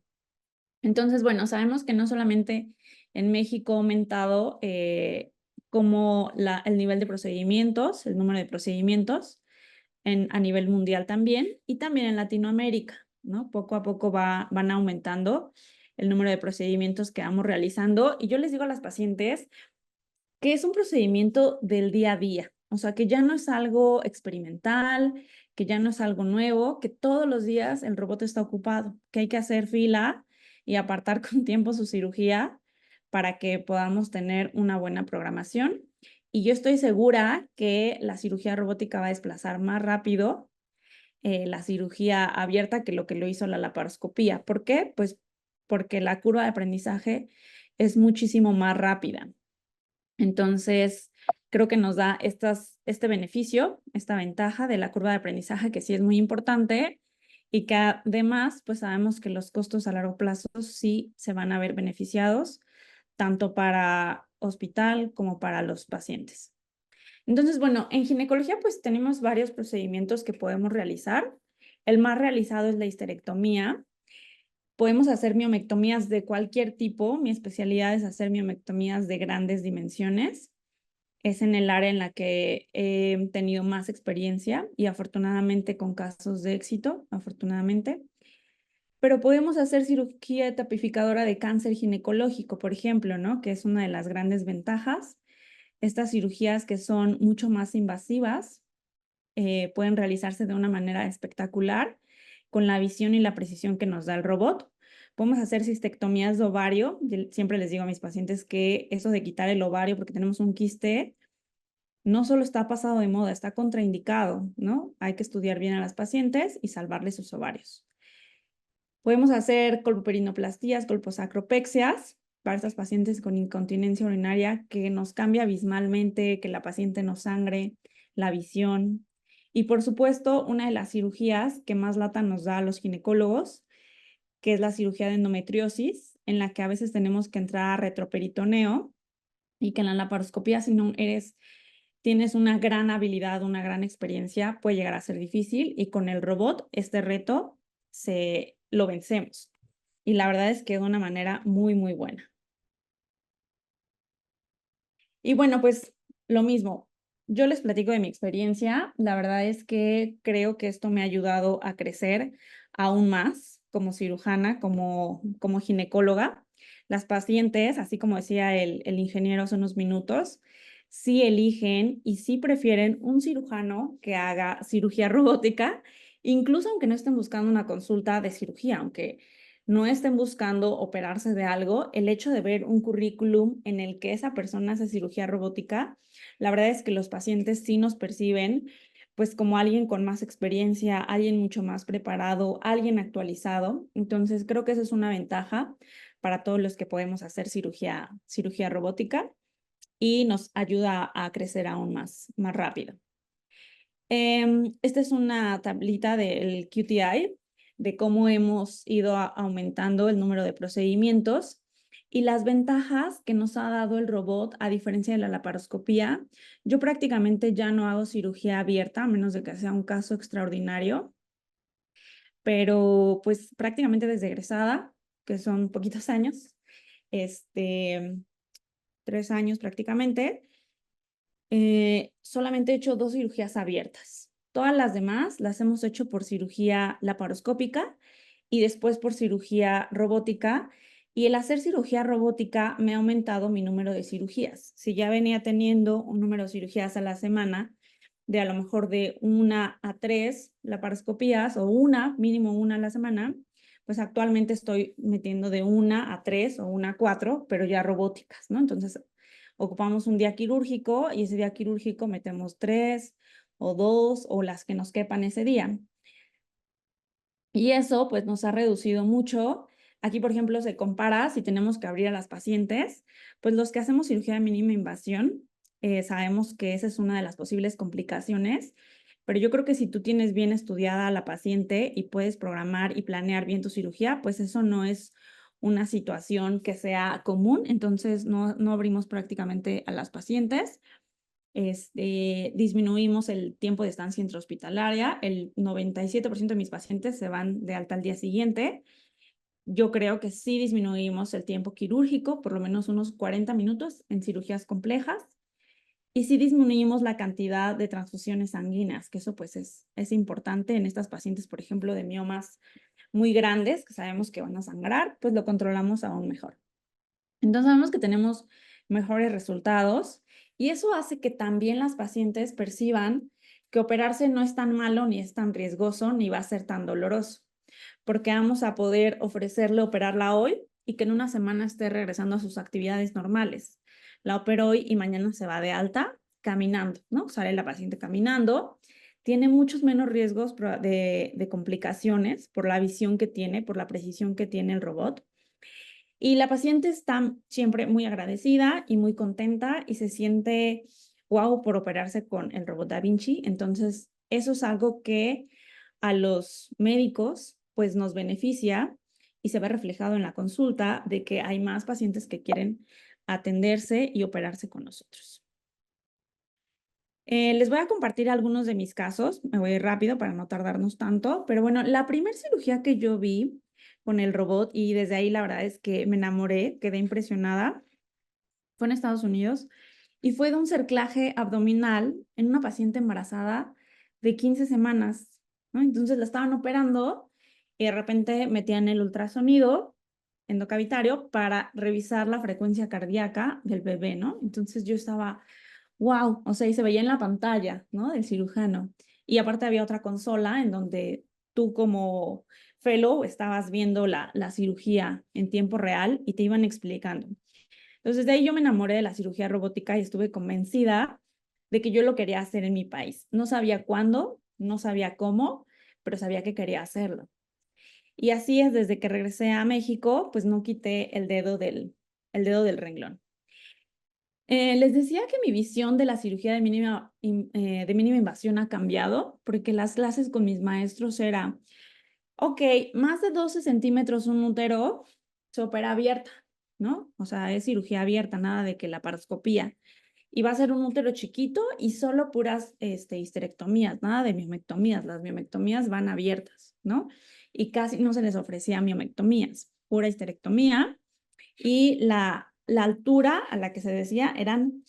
Entonces, bueno, sabemos que no solamente en México ha aumentado como el nivel de procedimientos, el número de procedimientos, a nivel mundial también, y también en Latinoamérica, ¿no? Poco a poco van aumentando el número de procedimientos que vamos realizando. Y yo les digo a las pacientes que es un procedimiento del día a día, o sea, que ya no es algo experimental, que ya no es algo nuevo, que todos los días el robot está ocupado, que hay que hacer fila y apartar con tiempo su cirugía para que podamos tener una buena programación. Y yo estoy segura que la cirugía robótica va a desplazar más rápido la cirugía abierta que lo hizo la laparoscopía. ¿Por qué? Pues porque la curva de aprendizaje es muchísimo más rápida. Entonces, creo que nos da este beneficio, esta ventaja de la curva de aprendizaje que sí es muy importante y que además, pues sabemos que los costos a largo plazo sí se van a ver beneficiados, tanto para hospital como para los pacientes. Entonces, bueno, en ginecología pues tenemos varios procedimientos que podemos realizar. El más realizado es la histerectomía. Podemos hacer miomectomías de cualquier tipo. Mi especialidad es hacer miomectomías de grandes dimensiones. Es en el área en la que he tenido más experiencia y afortunadamente con casos de éxito, afortunadamente. Pero podemos hacer cirugía tapificadora de cáncer ginecológico, por ejemplo, ¿no? Que es una de las grandes ventajas. Estas cirugías que son mucho más invasivas pueden realizarse de una manera espectacular con la visión y la precisión que nos da el robot. Podemos hacer cistectomías de ovario. Yo siempre les digo a mis pacientes que eso de quitar el ovario porque tenemos un quiste no solo está pasado de moda, está contraindicado, ¿no? Hay que estudiar bien a las pacientes y salvarles sus ovarios. Podemos hacer colpoperinoplastías, colposacropexias para estas pacientes con incontinencia urinaria que nos cambia abismalmente, que la paciente no sangre, la visión. Y por supuesto, una de las cirugías que más lata nos da a los ginecólogos, que es la cirugía de endometriosis, en la que a veces tenemos que entrar a retroperitoneo y que en la laparoscopía, si no tienes una gran habilidad, una gran experiencia, puede llegar a ser difícil y con el robot este reto lo vencemos. Y la verdad es que de una manera muy, muy buena. Y bueno, pues lo mismo. Yo les platico de mi experiencia. La verdad es que creo que esto me ha ayudado a crecer aún más como cirujana, como ginecóloga. Las pacientes, así como decía el ingeniero hace unos minutos, sí eligen y sí prefieren un cirujano que haga cirugía robótica, incluso aunque no estén buscando una consulta de cirugía, aunque no estén buscando operarse de algo, el hecho de ver un currículum en el que esa persona hace cirugía robótica, la verdad es que los pacientes sí nos perciben pues como alguien con más experiencia, alguien mucho más preparado, alguien actualizado. Entonces creo que esa es una ventaja para todos los que podemos hacer cirugía robótica y nos ayuda a crecer aún más rápido. Esta es una tablita del QTI. de cómo hemos ido aumentando el número de procedimientos y las ventajas que nos ha dado el robot a diferencia de la laparoscopía. Yo prácticamente ya no hago cirugía abierta, a menos de que sea un caso extraordinario, pero pues prácticamente desde egresada, que son poquitos años, 3 años prácticamente, solamente he hecho 2 cirugías abiertas. Todas las demás las hemos hecho por cirugía laparoscópica y después por cirugía robótica. Y el hacer cirugía robótica me ha aumentado mi número de cirugías. Si ya venía teniendo un número de cirugías a la semana, de a lo mejor de 1 a 3 laparoscopías o mínimo una a la semana, pues actualmente estoy metiendo de 1 a 3 o 1 a 4, pero ya robóticas, ¿no? Entonces, ocupamos un día quirúrgico y ese día quirúrgico metemos 3 o 2 o las que nos quepan ese día. Y eso pues nos ha reducido mucho. Aquí, por ejemplo, se compara si tenemos que abrir a las pacientes, pues los que hacemos cirugía de mínima invasión, sabemos que esa es una de las posibles complicaciones, pero yo creo que si tú tienes bien estudiada a la paciente y puedes programar y planear bien tu cirugía, pues eso no es una situación que sea común, entonces no abrimos prácticamente a las pacientes. Disminuimos el tiempo de estancia intrahospitalaria. El 97% de mis pacientes se van de alta al día siguiente. Yo creo que sí disminuimos el tiempo quirúrgico, por lo menos unos 40 minutos en cirugías complejas. Y sí disminuimos la cantidad de transfusiones sanguíneas, que eso pues es importante en estas pacientes, por ejemplo, de miomas muy grandes, que sabemos que van a sangrar, pues lo controlamos aún mejor. Entonces sabemos que tenemos mejores resultados y eso hace que también las pacientes perciban que operarse no es tan malo, ni es tan riesgoso, ni va a ser tan doloroso, porque vamos a poder ofrecerle operarla hoy y que en una semana esté regresando a sus actividades normales. La opero hoy y mañana se va de alta caminando, ¿no? Sale la paciente caminando, tiene muchos menos riesgos de complicaciones por la visión que tiene, por la precisión que tiene el robot. Y la paciente está siempre muy agradecida y muy contenta y se siente wow por operarse con el robot Da Vinci. Entonces, eso es algo que a los médicos pues nos beneficia y se ve reflejado en la consulta de que hay más pacientes que quieren atenderse y operarse con nosotros. Les voy a compartir algunos de mis casos. Me voy a ir rápido para no tardarnos tanto. Pero bueno, la primera cirugía que yo vi con el robot y desde ahí la verdad es que me enamoré, quedé impresionada, fue en Estados Unidos y fue de un cerclaje abdominal en una paciente embarazada de 15 semanas, ¿no? Entonces la estaban operando y de repente metían el ultrasonido endocavitario para revisar la frecuencia cardíaca del bebé, ¿no? Entonces yo estaba, wow, o sea, y se veía en la pantalla, ¿no? Del cirujano. Y aparte había otra consola en donde tú como fellow estabas viendo la cirugía en tiempo real y te iban explicando. Entonces, de ahí yo me enamoré de la cirugía robótica y estuve convencida de que yo lo quería hacer en mi país. No sabía cuándo, no sabía cómo, pero sabía que quería hacerlo. Y así es, desde que regresé a México, pues no quité el dedo del renglón. Les decía que mi visión de la cirugía de mínima invasión ha cambiado, porque las clases con mis maestros era, ok, más de 12 centímetros un útero se opera abierta, ¿no? O sea, es cirugía abierta, nada de que laparoscopía. Y va a ser un útero chiquito y solo puras histerectomías, nada de miomectomías. Las miomectomías van abiertas, ¿no? Y casi no se les ofrecía miomectomías, pura histerectomía. Y la altura a la que se decía eran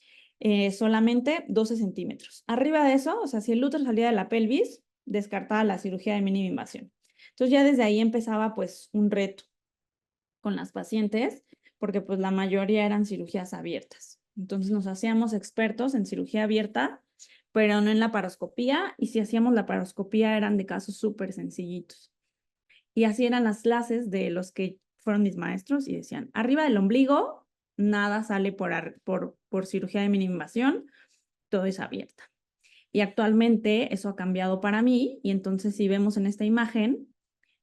solamente 12 centímetros. Arriba de eso, o sea, si el útero salía de la pelvis, descartaba la cirugía de mínima invasión. Entonces ya desde ahí empezaba pues un reto con las pacientes, porque pues la mayoría eran cirugías abiertas. Entonces nos hacíamos expertos en cirugía abierta, pero no en laparoscopía, y si hacíamos laparoscopía eran de casos súper sencillitos. Y así eran las clases de los que fueron mis maestros y decían, arriba del ombligo, nada sale por cirugía de mínima invasión, todo es abierta. Y actualmente eso ha cambiado para mí y entonces si vemos en esta imagen,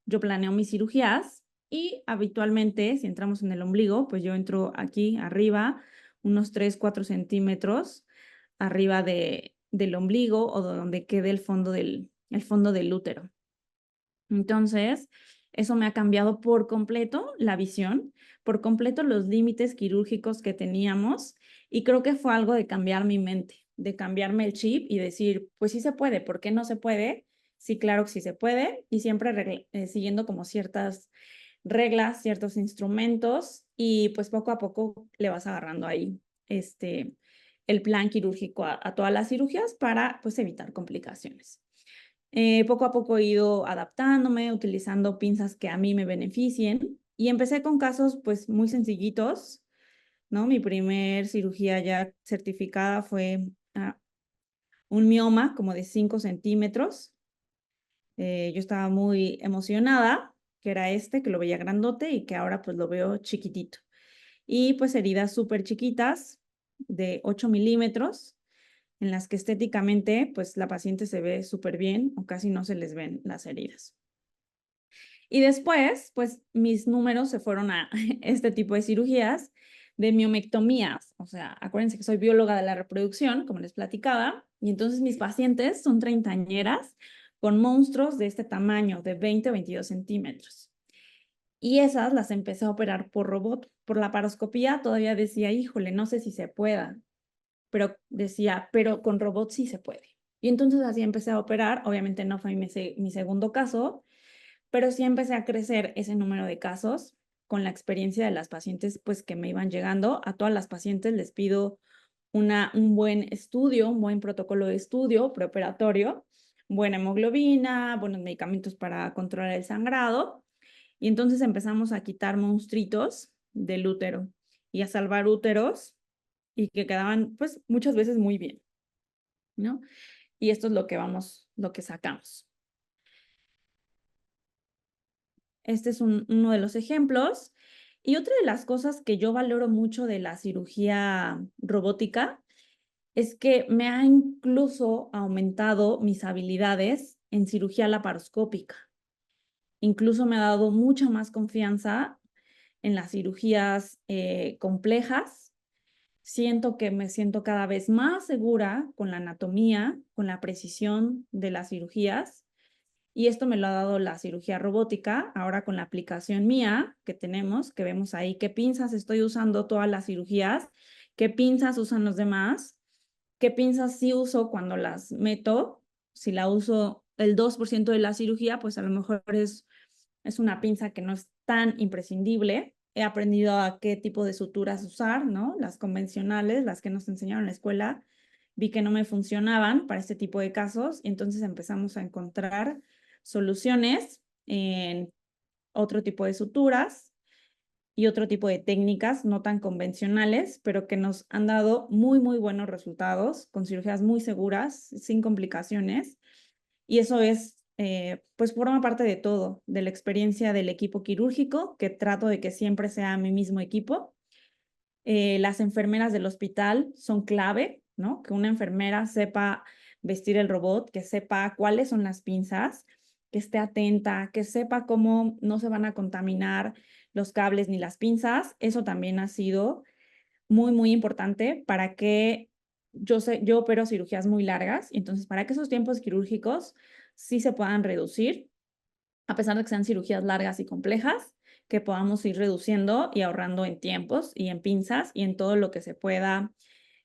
yo planeo mis cirugías y habitualmente si entramos en el ombligo, pues yo entro aquí arriba unos 3-4 centímetros arriba del ombligo o de donde quede el fondo del útero. Entonces, eso me ha cambiado por completo la visión, por completo los límites quirúrgicos que teníamos, y creo que fue algo de cambiar mi mente, de cambiarme el chip y decir, pues sí se puede, ¿por qué no se puede? Sí, claro que sí se puede, y siempre siguiendo como ciertas reglas, ciertos instrumentos, y pues poco a poco le vas agarrando ahí el plan quirúrgico a todas las cirugías para pues evitar complicaciones. Poco a poco he ido adaptándome, utilizando pinzas que a mí me beneficien, y empecé con casos pues muy sencillitos, ¿no? Mi primer cirugía ya certificada fue un mioma como de 5 centímetros. Yo estaba muy emocionada, que era que lo veía grandote y que ahora pues lo veo chiquitito. Y pues heridas súper chiquitas de 8 milímetros, en las que estéticamente pues la paciente se ve súper bien o casi no se les ven las heridas. Y después, pues mis números se fueron a este tipo de cirugías de miomectomías. O sea, acuérdense que soy bióloga de la reproducción, como les platicaba, y entonces mis pacientes son treintañeras con monstruos de este tamaño, de 20 o 22 centímetros. Y esas las empecé a operar por robot. Por la laparoscopía todavía decía, híjole, no sé si se pueda, pero decía, pero con robot sí se puede. Y entonces así empecé a operar. Obviamente no fue mi segundo caso, pero sí empecé a crecer ese número de casos con la experiencia de las pacientes pues que me iban llegando. A todas las pacientes les pido un buen estudio, un buen protocolo de estudio preoperatorio, buena hemoglobina, buenos medicamentos para controlar el sangrado, y entonces empezamos a quitar monstruitos del útero y a salvar úteros y que quedaban pues muchas veces muy bien, ¿no? Y esto es lo que sacamos. Este es uno de los ejemplos. Y otra de las cosas que yo valoro mucho de la cirugía robótica es que me ha incluso aumentado mis habilidades en cirugía laparoscópica. Incluso me ha dado mucha más confianza en las cirugías complejas. Siento que me siento cada vez más segura con la anatomía, con la precisión de las cirugías. Y esto me lo ha dado la cirugía robótica, ahora con la aplicación mía que tenemos, que vemos ahí qué pinzas estoy usando todas las cirugías, qué pinzas usan los demás, qué pinzas sí uso cuando las meto. Si la uso el 2% de la cirugía, pues a lo mejor es una pinza que no es tan imprescindible. He aprendido a qué tipo de suturas usar, ¿no? Las convencionales, las que nos enseñaron en la escuela, vi que no me funcionaban para este tipo de casos, y entonces empezamos a encontrar soluciones en otro tipo de suturas y otro tipo de técnicas no tan convencionales, pero que nos han dado muy, muy buenos resultados, con cirugías muy seguras, sin complicaciones. Y eso pues forma parte de todo, de la experiencia del equipo quirúrgico, que trato de que siempre sea mi mismo equipo. Las enfermeras del hospital son clave, ¿no? Que una enfermera sepa vestir el robot, que sepa cuáles son las pinzas, que esté atenta, que sepa cómo no se van a contaminar los cables ni las pinzas. Eso también ha sido muy, muy importante para que yo opero cirugías muy largas, y entonces para que esos tiempos quirúrgicos sí se puedan reducir, a pesar de que sean cirugías largas y complejas, que podamos ir reduciendo y ahorrando en tiempos y en pinzas y en todo lo que se pueda,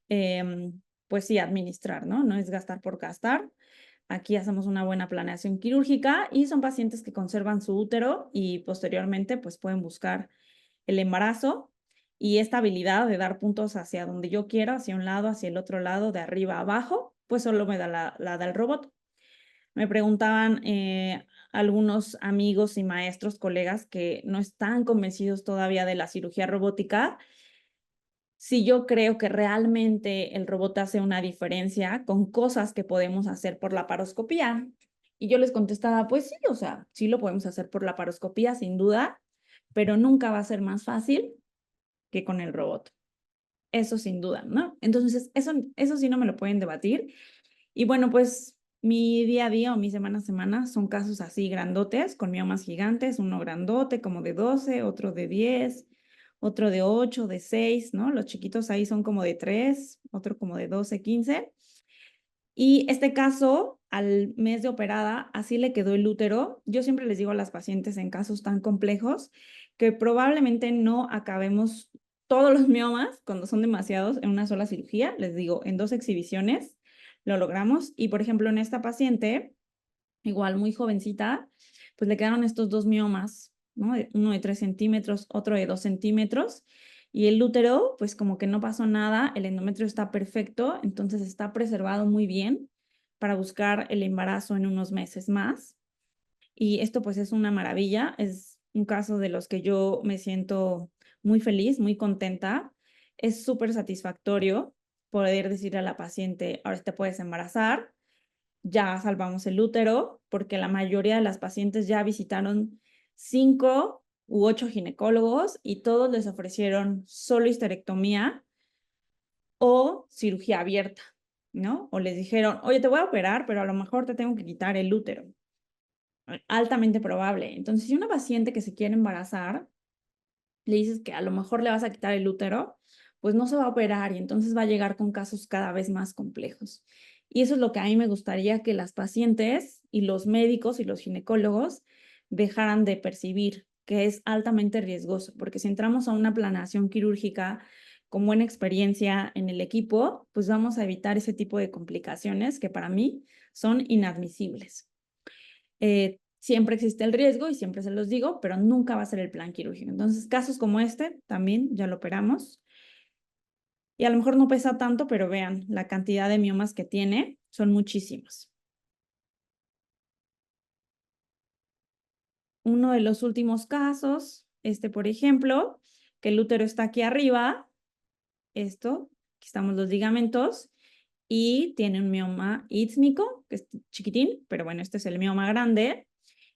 pues sí, administrar, ¿no? No es gastar por gastar. Aquí hacemos una buena planeación quirúrgica y son pacientes que conservan su útero y posteriormente pues pueden buscar el embarazo, y esta habilidad de dar puntos hacia donde yo quiero, hacia un lado, hacia el otro lado, de arriba a abajo, pues solo me da la da el robot. Me preguntaban algunos amigos y maestros, colegas que no están convencidos todavía de la cirugía robótica, si yo creo que realmente el robot hace una diferencia con cosas que podemos hacer por la laparoscopía. Y yo les contestaba, pues sí, o sea, sí lo podemos hacer por la laparoscopía, sin duda, pero nunca va a ser más fácil que con el robot. Eso sin duda, ¿no? Entonces, eso sí no me lo pueden debatir. Y bueno, pues mi día a día o mi semana a semana son casos así grandotes, con miomas gigantes, uno grandote como de 12, otro de 10, otro de 8, de 6, ¿no? Los chiquitos ahí son como de 3, otro como de 12, 15. Y este caso, al mes de operada, así le quedó el útero. Yo siempre les digo a las pacientes en casos tan complejos que probablemente no acabemos todos los miomas cuando son demasiados en una sola cirugía. Les digo, en 2 exhibiciones lo logramos. Y por ejemplo, en esta paciente, igual muy jovencita, pues le quedaron estos 2 miomas, ¿no? Uno de 3 centímetros, otro de 2 centímetros. Y el útero, pues como que no pasó nada, el endometrio está perfecto, entonces está preservado muy bien para buscar el embarazo en unos meses más. Y esto pues es una maravilla, es un caso de los que yo me siento muy feliz, muy contenta. Es súper satisfactorio poder decirle a la paciente, ahora te puedes embarazar, ya salvamos el útero, porque la mayoría de las pacientes ya visitaron 5 u 8 ginecólogos y todos les ofrecieron solo histerectomía o cirugía abierta, ¿no? O les dijeron, oye, te voy a operar, pero a lo mejor te tengo que quitar el útero. Altamente probable. Entonces, si una paciente que se quiere embarazar, le dices que a lo mejor le vas a quitar el útero, pues no se va a operar y entonces va a llegar con casos cada vez más complejos. Y eso es lo que a mí me gustaría que las pacientes y los médicos y los ginecólogos dejaran de percibir, que es altamente riesgoso, porque si entramos a una planeación quirúrgica con buena experiencia en el equipo, pues vamos a evitar ese tipo de complicaciones que para mí son inadmisibles. Siempre existe el riesgo y siempre se los digo, pero nunca va a ser el plan quirúrgico. Entonces, casos como este también ya lo operamos. Y a lo mejor no pesa tanto, pero vean, la cantidad de miomas que tiene son muchísimos. Uno de los últimos casos, por ejemplo, que el útero está aquí arriba, aquí estamos los ligamentos, y tiene un mioma ísmico, que es chiquitín, pero bueno, este es el mioma grande.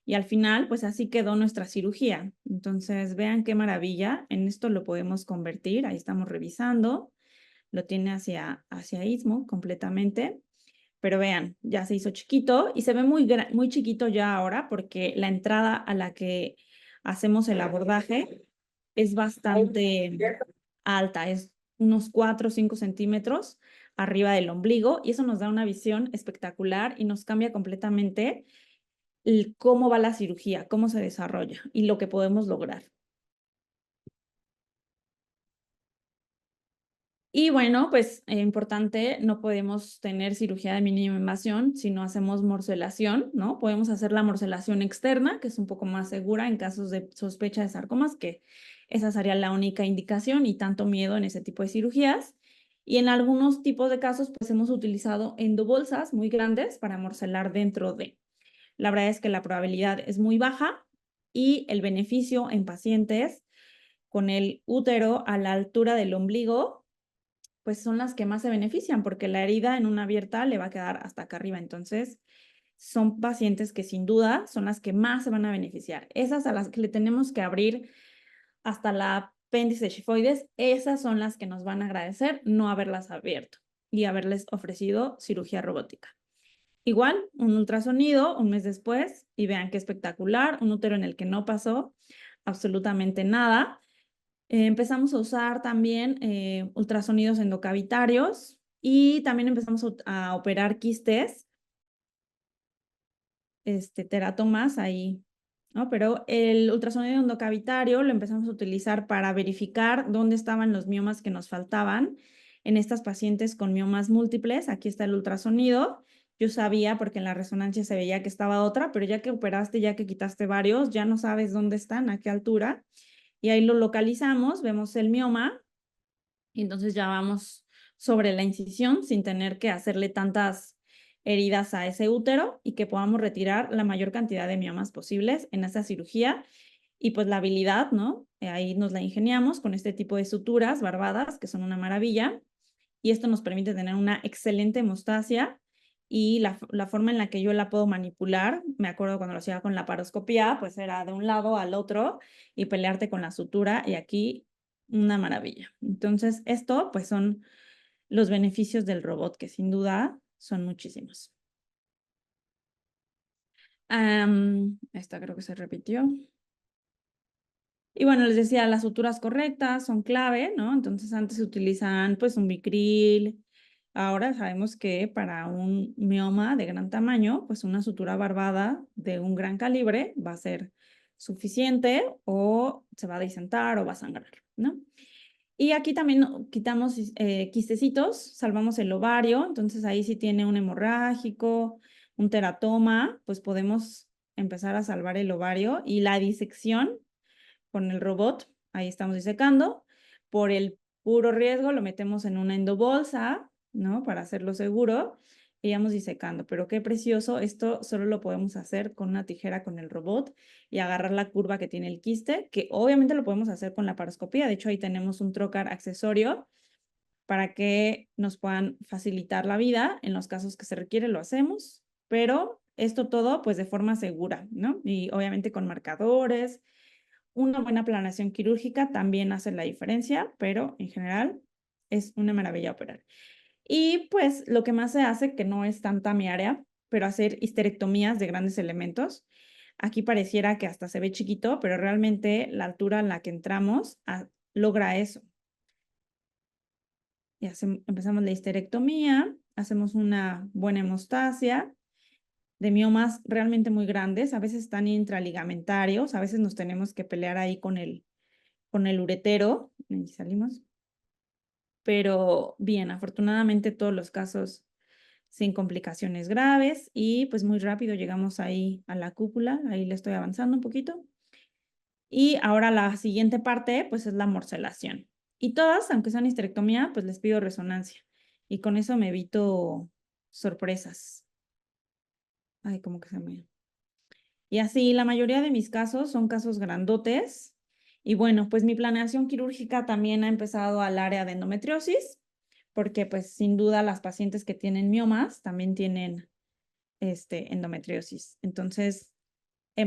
Y al final, pues así quedó nuestra cirugía. Entonces, vean qué maravilla. En esto lo podemos convertir. Ahí estamos revisando. Lo tiene hacia istmo completamente. Pero vean, ya se hizo chiquito y se ve muy chiquito ya ahora porque la entrada a la que hacemos el abordaje es bastante alta. Es unos 4 o 5 centímetros arriba del ombligo y eso nos da una visión espectacular y nos cambia completamente cómo va la cirugía, cómo se desarrolla y lo que podemos lograr. Y bueno, pues importante, no podemos tener cirugía de mínima invasión si no hacemos morcelación, ¿no? Podemos hacer la morcelación externa, que es un poco más segura en casos de sospecha de sarcomas, que esa sería la única indicación y tanto miedo en ese tipo de cirugías. Y en algunos tipos de casos, pues hemos utilizado endobolsas muy grandes para morcelar dentro de. La verdad es que la probabilidad es muy baja y el beneficio en pacientes con el útero a la altura del ombligo, pues son las que más se benefician porque la herida en una abierta le va a quedar hasta acá arriba. Entonces, son pacientes que sin duda son las que más se van a beneficiar. Esas a las que le tenemos que abrir hasta la apéndice chifoides, esas son las que nos van a agradecer no haberlas abierto y haberles ofrecido cirugía robótica. Igual, un ultrasonido un mes después y vean qué espectacular, un útero en el que no pasó absolutamente nada. Empezamos a usar también ultrasonidos endocavitarios y también empezamos a operar quistes, teratomas ahí, ¿no? Pero el ultrasonido endocavitario lo empezamos a utilizar para verificar dónde estaban los miomas que nos faltaban en estas pacientes con miomas múltiples. Aquí está el ultrasonido. Yo sabía porque en la resonancia se veía que estaba otra, pero ya que operaste, ya que quitaste varios, ya no sabes dónde están, a qué altura. Y ahí lo localizamos, vemos el mioma y entonces ya vamos sobre la incisión sin tener que hacerle tantas heridas a ese útero y que podamos retirar la mayor cantidad de miomas posibles en esa cirugía. Y pues la habilidad, ¿no? Ahí nos la ingeniamos con este tipo de suturas barbadas, que son una maravilla. Y esto nos permite tener una excelente hemostasia y la forma en la que yo la puedo manipular, me acuerdo cuando lo hacía con la paroscopía, pues era de un lado al otro y pelearte con la sutura y aquí una maravilla. Entonces esto pues son los beneficios del robot que sin duda son muchísimos. Esta creo que se repitió. Y bueno, les decía, las suturas correctas son clave, ¿no? Entonces antes se utilizan pues un Vicryl, Ahora sabemos que para un mioma de gran tamaño, pues una sutura barbada de un gran calibre va a ser suficiente o se va a disentar o va a sangrar, ¿no? Y aquí también quitamos quistecitos, salvamos el ovario, entonces ahí si tiene un hemorrágico, un teratoma, pues podemos empezar a salvar el ovario y la disección con el robot, ahí estamos disecando. Por el puro riesgo lo metemos en una endobolsa, ¿no? Para hacerlo seguro y vamos disecando. Pero qué precioso, esto solo lo podemos hacer con una tijera con el robot y agarrar la curva que tiene el quiste, que obviamente lo podemos hacer con la paroscopía. De hecho, ahí tenemos un trocar accesorio para que nos puedan facilitar la vida. En los casos que se requiere lo hacemos, pero esto todo pues de forma segura, ¿no? Y obviamente con marcadores. Una buena planeación quirúrgica también hace la diferencia, pero en general es una maravilla operar. Y pues lo que más se hace, que no es tanta mi área, pero hacer histerectomías de grandes elementos. Aquí pareciera que hasta se ve chiquito, pero realmente la altura en la que entramos logra eso. Y empezamos la histerectomía, hacemos una buena hemostasia de miomas realmente muy grandes, a veces están intraligamentarios, a veces nos tenemos que pelear ahí con el uretero, y salimos. Pero bien, afortunadamente todos los casos sin complicaciones graves y pues muy rápido llegamos ahí a la cúpula, ahí le estoy avanzando un poquito. Y ahora la siguiente parte pues es la morcelación. Y todas, aunque sean histerectomía, pues les pido resonancia. Y con eso me evito sorpresas. Ay, como que se me... Y así, la mayoría de mis casos son casos grandotes. Y bueno, pues mi planeación quirúrgica también ha empezado al área de endometriosis, porque pues sin duda las pacientes que tienen miomas también tienen endometriosis. Entonces,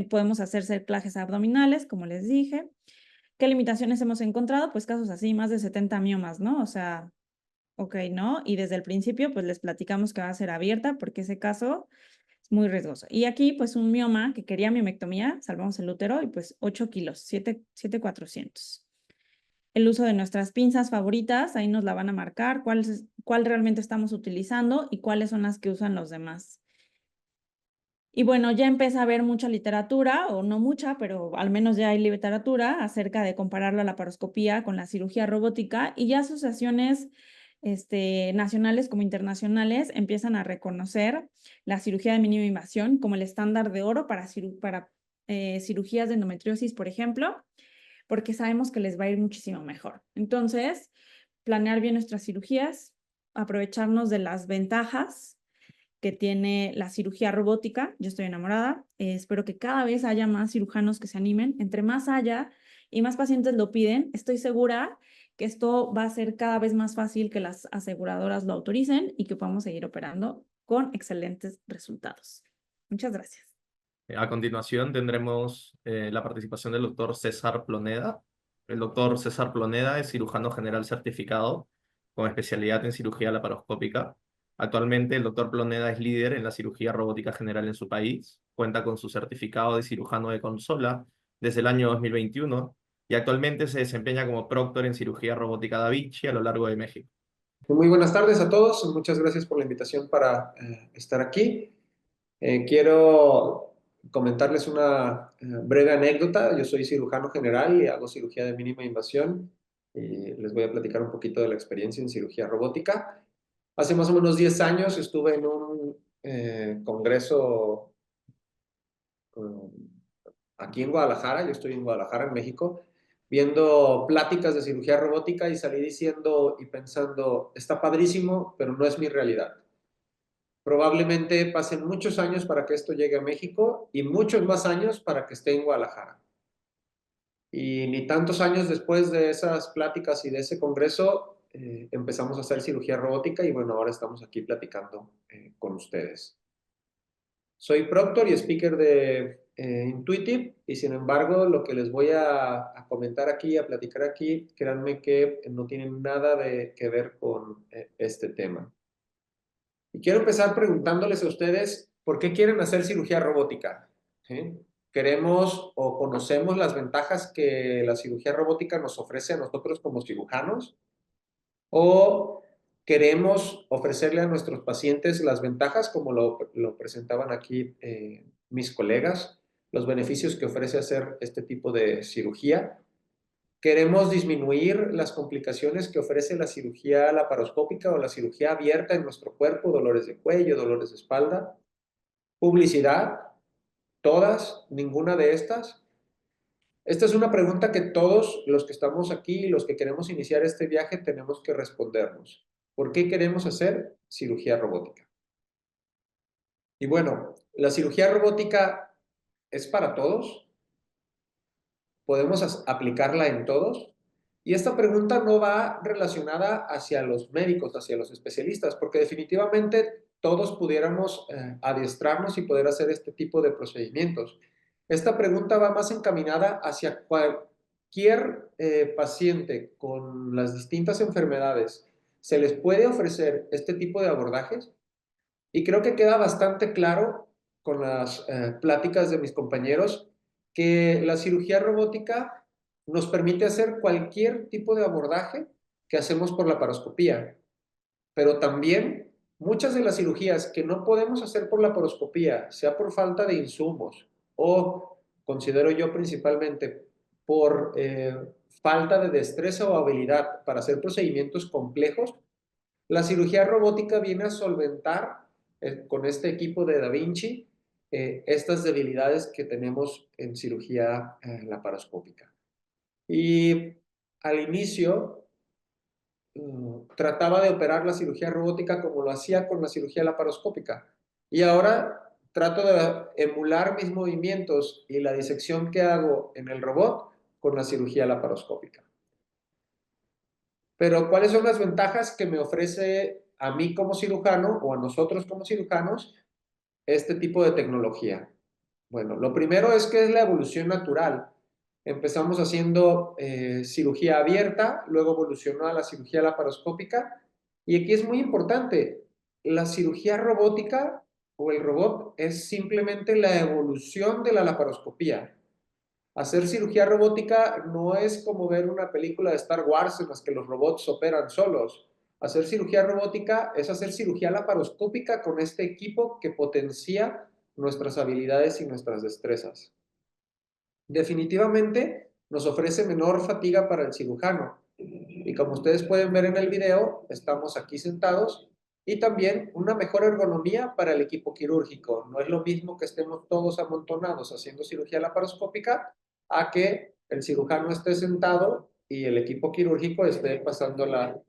podemos hacer cerclajes abdominales, como les dije. ¿Qué limitaciones hemos encontrado? Pues casos así, más de 70 miomas, ¿no? O sea, ok, ¿no? Y desde el principio, pues les platicamos que va a ser abierta, porque ese caso muy riesgoso. Y aquí, pues, un mioma que quería miomectomía, salvamos el útero y pues 8 kilos, 7,400. El uso de nuestras pinzas favoritas, ahí nos la van a marcar, cuál realmente estamos utilizando y cuáles son las que usan los demás. Y bueno, ya empieza a haber mucha literatura, o no mucha, pero al menos ya hay literatura acerca de compararlo a la paroscopía con la cirugía robótica y ya asociaciones nacionales como internacionales empiezan a reconocer la cirugía de mínima invasión como el estándar de oro para cirugías de endometriosis, por ejemplo, porque sabemos que les va a ir muchísimo mejor. Entonces, planear bien nuestras cirugías, aprovecharnos de las ventajas que tiene la cirugía robótica. Yo estoy enamorada. Espero que cada vez haya más cirujanos que se animen. Entre más haya y más pacientes lo piden, estoy segura que esto va a ser cada vez más fácil que las aseguradoras lo autoricen y que podamos seguir operando con excelentes resultados. Muchas gracias. A continuación tendremos la participación del doctor César Ploneda. El doctor César Ploneda es cirujano general certificado con especialidad en cirugía laparoscópica. Actualmente el doctor Ploneda es líder en la cirugía robótica general en su país. Cuenta con su certificado de cirujano de consola desde el año 2021 y actualmente se desempeña como proctor en cirugía robótica Da Vinci a lo largo de México. Muy buenas tardes a todos. Muchas gracias por la invitación para estar aquí. Quiero comentarles una breve anécdota. Yo soy cirujano general y hago cirugía de mínima invasión. Y les voy a platicar un poquito de la experiencia en cirugía robótica. Hace más o menos 10 años estuve en un congreso aquí en Guadalajara. Yo estoy en Guadalajara, en México, viendo pláticas de cirugía robótica y salí diciendo y pensando, está padrísimo, pero no es mi realidad. Probablemente pasen muchos años para que esto llegue a México y muchos más años para que esté en Guadalajara. Y ni tantos años después de esas pláticas y de ese congreso, empezamos a hacer cirugía robótica y bueno, ahora estamos aquí platicando con ustedes. Soy proctor y speaker de Intuitive y sin embargo lo que les voy a comentar aquí, a platicar aquí, créanme que no tiene nada que ver con este tema. Y quiero empezar preguntándoles a ustedes, ¿por qué quieren hacer cirugía robótica? ¿Sí? ¿Queremos o conocemos las ventajas que la cirugía robótica nos ofrece a nosotros como cirujanos? ¿O Queremos ofrecerle a nuestros pacientes las ventajas, como lo presentaban aquí mis colegas, los beneficios que ofrece hacer este tipo de cirugía. Queremos disminuir las complicaciones que ofrece la cirugía laparoscópica o la cirugía abierta en nuestro cuerpo, dolores de cuello, dolores de espalda. Publicidad, todas, ninguna de estas. Esta es una pregunta que todos los que estamos aquí y los que queremos iniciar este viaje tenemos que respondernos. ¿Por qué queremos hacer cirugía robótica? Y bueno, la cirugía robótica es para todos. Podemos aplicarla en todos. Y esta pregunta no va relacionada hacia los médicos, hacia los especialistas, porque definitivamente todos pudiéramos adiestrarnos y poder hacer este tipo de procedimientos. Esta pregunta va más encaminada hacia cualquier paciente con las distintas enfermedades. ¿Se les puede ofrecer este tipo de abordajes? Y creo que queda bastante claro con las pláticas de mis compañeros que la cirugía robótica nos permite hacer cualquier tipo de abordaje que hacemos por laparoscopía, pero también muchas de las cirugías que no podemos hacer por laparoscopía, sea por falta de insumos o, considero yo principalmente, por falta de destreza o habilidad para hacer procedimientos complejos, la cirugía robótica viene a solventar con este equipo de Da Vinci estas debilidades que tenemos en cirugía laparoscópica. Y al inicio trataba de operar la cirugía robótica como lo hacía con la cirugía laparoscópica. Y ahora trato de emular mis movimientos y la disección que hago en el robot con la cirugía laparoscópica. Pero, ¿cuáles son las ventajas que me ofrece a mí como cirujano o a nosotros como cirujanos este tipo de tecnología? Bueno, lo primero es que es la evolución natural. Empezamos haciendo cirugía abierta, luego evolucionó a la cirugía laparoscópica y aquí es muy importante, la cirugía robótica o el robot es simplemente la evolución de la laparoscopía. Hacer cirugía robótica no es como ver una película de Star Wars en las que los robots operan solos. Hacer cirugía robótica es hacer cirugía laparoscópica con este equipo que potencia nuestras habilidades y nuestras destrezas. Definitivamente nos ofrece menor fatiga para el cirujano. Y como ustedes pueden ver en el video, estamos aquí sentados y también una mejor ergonomía para el equipo quirúrgico. No es lo mismo que estemos todos amontonados haciendo cirugía laparoscópica a que el cirujano esté sentado y el equipo quirúrgico esté pasándola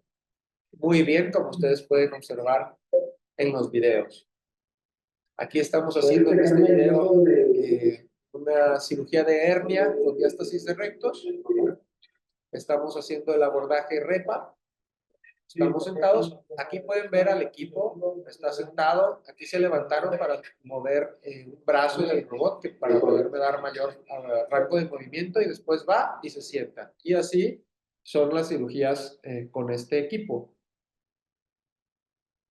muy bien, como ustedes pueden observar en los videos. Aquí estamos haciendo en este video una cirugía de hernia con diástasis de rectos. Estamos haciendo el abordaje REPA. Estamos sentados. Aquí pueden ver al equipo. Está sentado. Aquí se levantaron para mover un brazo del robot para poderme dar mayor rango de movimiento y después va y se sienta. Y así son las cirugías con este equipo.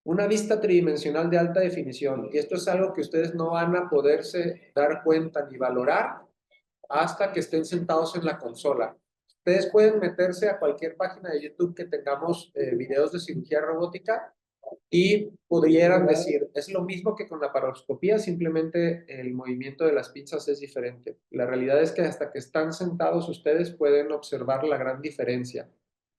Una vista tridimensional de alta definición. Y esto es algo que ustedes no van a poderse dar cuenta ni valorar hasta que estén sentados en la consola. Ustedes pueden meterse a cualquier página de YouTube que tengamos videos de cirugía robótica y pudieran decir, es lo mismo que con la laparoscopía, simplemente el movimiento de las pinzas es diferente. La realidad es que hasta que están sentados ustedes pueden observar la gran diferencia.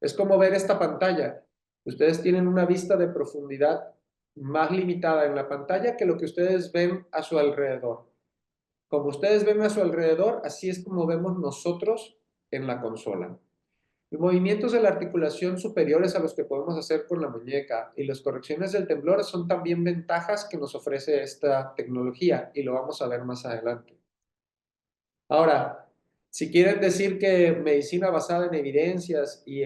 Es como ver esta pantalla. Ustedes tienen una vista de profundidad más limitada en la pantalla que lo que ustedes ven a su alrededor. Como ustedes ven a su alrededor, así es como vemos nosotros en la consola. Los movimientos de la articulación superiores a los que podemos hacer con la muñeca y las correcciones del temblor son también ventajas que nos ofrece esta tecnología y lo vamos a ver más adelante. Ahora, si quieren decir que medicina basada en evidencias y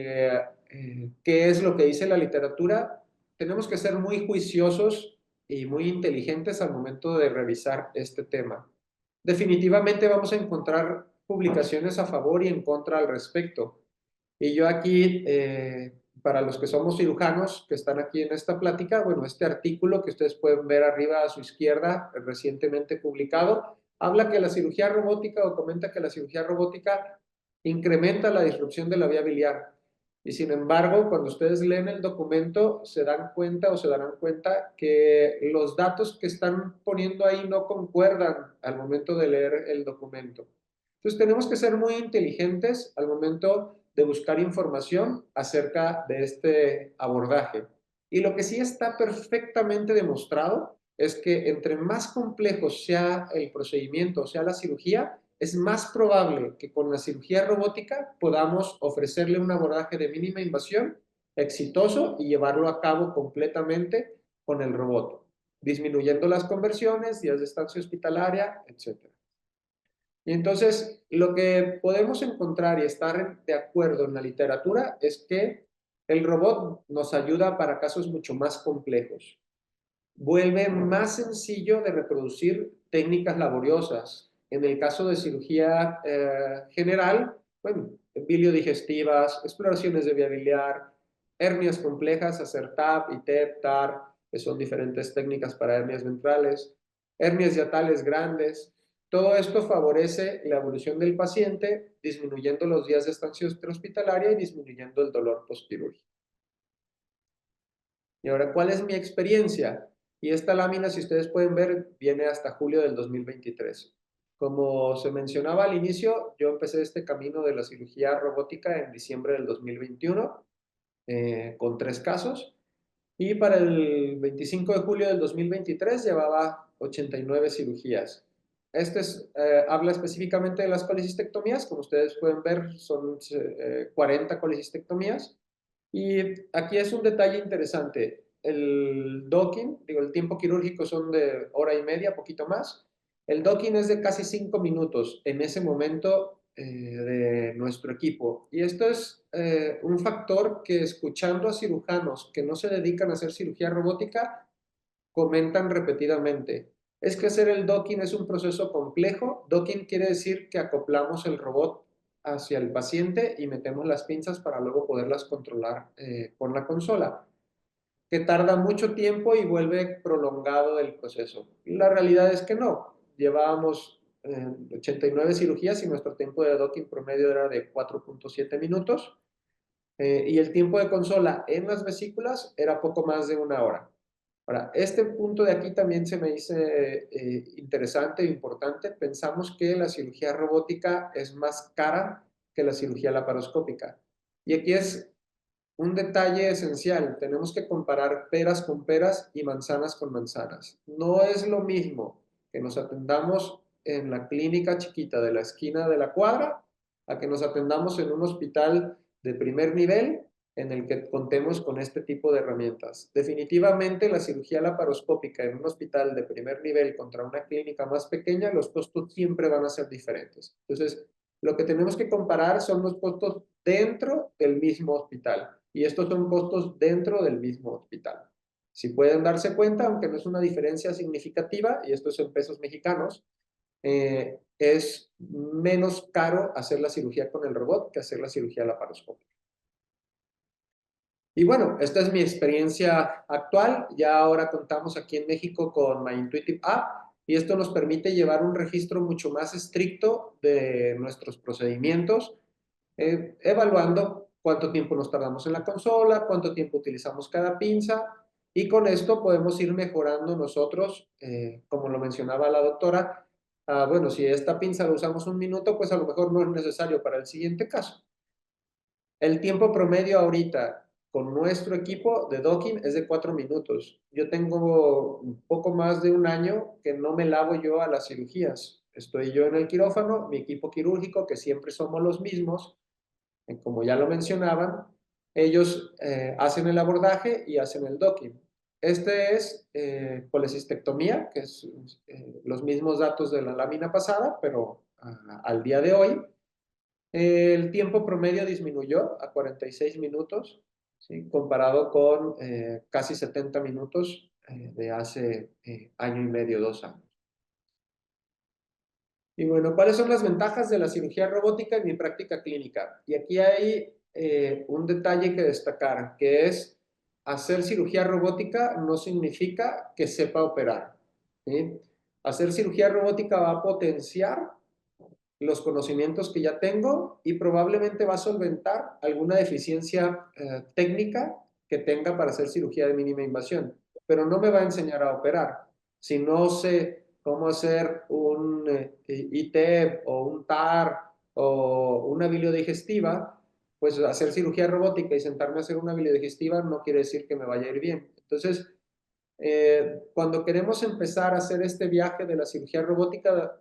qué es lo que dice la literatura, tenemos que ser muy juiciosos y muy inteligentes al momento de revisar este tema. Definitivamente vamos a encontrar publicaciones a favor y en contra al respecto. Y yo aquí, para los que somos cirujanos que están aquí en esta plática, bueno, este artículo que ustedes pueden ver arriba a su izquierda, recientemente publicado, habla que la cirugía robótica o comenta que la cirugía robótica incrementa la disrupción de la vía biliar. Y sin embargo, cuando ustedes leen el documento, se dan cuenta o se darán cuenta que los datos que están poniendo ahí no concuerdan al momento de leer el documento. Entonces tenemos que ser muy inteligentes al momento de buscar información acerca de este abordaje. Y lo que sí está perfectamente demostrado es que entre más complejo sea el procedimiento, o sea la cirugía, es más probable que con la cirugía robótica podamos ofrecerle un abordaje de mínima invasión exitoso y llevarlo a cabo completamente con el robot, disminuyendo las conversiones, días de estancia hospitalaria, etc. Y entonces, lo que podemos encontrar y estar de acuerdo en la literatura es que el robot nos ayuda para casos mucho más complejos. Vuelve más sencillo de reproducir técnicas laboriosas. En el caso de cirugía general, bueno, biliodigestivas, exploraciones de vía biliar, hernias complejas, hacer TAP y TEP, TAR, que son diferentes técnicas para hernias ventrales, hernias hiatales grandes. Todo esto favorece la evolución del paciente, disminuyendo los días de estancia hospitalaria y disminuyendo el dolor postquirúrgico. Y ahora, ¿cuál es mi experiencia? Y esta lámina, si ustedes pueden ver, viene hasta julio del 2023. Como se mencionaba al inicio, yo empecé este camino de la cirugía robótica en diciembre del 2021, con 3 casos. Y para el 25 de julio del 2023 llevaba 89 cirugías. Habla específicamente de las colecistectomías. Como ustedes pueden ver, son 40 colecistectomías. Y aquí es un detalle interesante. El docking, digo, el tiempo quirúrgico son de hora y media, poquito más. El docking es de casi 5 minutos en ese momento de nuestro equipo. Y esto es un factor que, escuchando a cirujanos que no se dedican a hacer cirugía robótica, comentan repetidamente. Es que hacer el docking es un proceso complejo. Docking quiere decir que acoplamos el robot hacia el paciente y metemos las pinzas para luego poderlas controlar con la consola, que tarda mucho tiempo y vuelve prolongado el proceso. La realidad es que no. Llevábamos 89 cirugías y nuestro tiempo de docking promedio era de 4.7 minutos. Y el tiempo de consola en las vesículas era poco más de 1 hora. Ahora, este punto de aquí también se me dice interesante e importante. Pensamos que la cirugía robótica es más cara que la cirugía laparoscópica. Y aquí es un detalle esencial. Tenemos que comparar peras con peras y manzanas con manzanas. No es lo mismo que nos atendamos en la clínica chiquita de la esquina de la cuadra a que nos atendamos en un hospital de primer nivel en el que contemos con este tipo de herramientas. Definitivamente la cirugía laparoscópica en un hospital de primer nivel contra una clínica más pequeña, los costos siempre van a ser diferentes. Entonces, lo que tenemos que comparar son los costos dentro del mismo hospital. Y estos son costos dentro del mismo hospital. Si pueden darse cuenta, aunque no es una diferencia significativa, y esto es en pesos mexicanos, es menos caro hacer la cirugía con el robot que hacer la cirugía laparoscópica. Y bueno, esta es mi experiencia actual. Ya ahora contamos aquí en México con My Intuitive App y esto nos permite llevar un registro mucho más estricto de nuestros procedimientos, evaluando cuánto tiempo nos tardamos en la consola, cuánto tiempo utilizamos cada pinza, y con esto podemos ir mejorando nosotros, como lo mencionaba la doctora. Bueno, si esta pinza la usamos 1 minuto, pues a lo mejor no es necesario para el siguiente caso. El tiempo promedio ahorita con nuestro equipo de docking es de 4 minutos. Yo tengo un poco más de 1 año que no me lavo yo a las cirugías. Estoy yo en el quirófano, mi equipo quirúrgico, que siempre somos los mismos, como ya lo mencionaban, ellos hacen el abordaje y hacen el docking. Este es colecistectomía, que es los mismos datos de la lámina pasada, pero al día de hoy. El tiempo promedio disminuyó a 46 minutos, ¿sí? Comparado con casi 70 minutos de hace año y medio, 2 años. Y bueno, ¿cuáles son las ventajas de la cirugía robótica en mi práctica clínica? Y aquí hay un detalle que destacar, que es hacer cirugía robótica no significa que sepa operar, ¿sí? Hacer cirugía robótica va a potenciar los conocimientos que ya tengo y probablemente va a solventar alguna deficiencia técnica que tenga para hacer cirugía de mínima invasión, pero no me va a enseñar a operar. Si no sé cómo hacer un ITEP o un TAR o una biliodigestiva, pues hacer cirugía robótica y sentarme a hacer una biliodigestiva no quiere decir que me vaya a ir bien. Entonces, cuando queremos empezar a hacer este viaje de la cirugía robótica,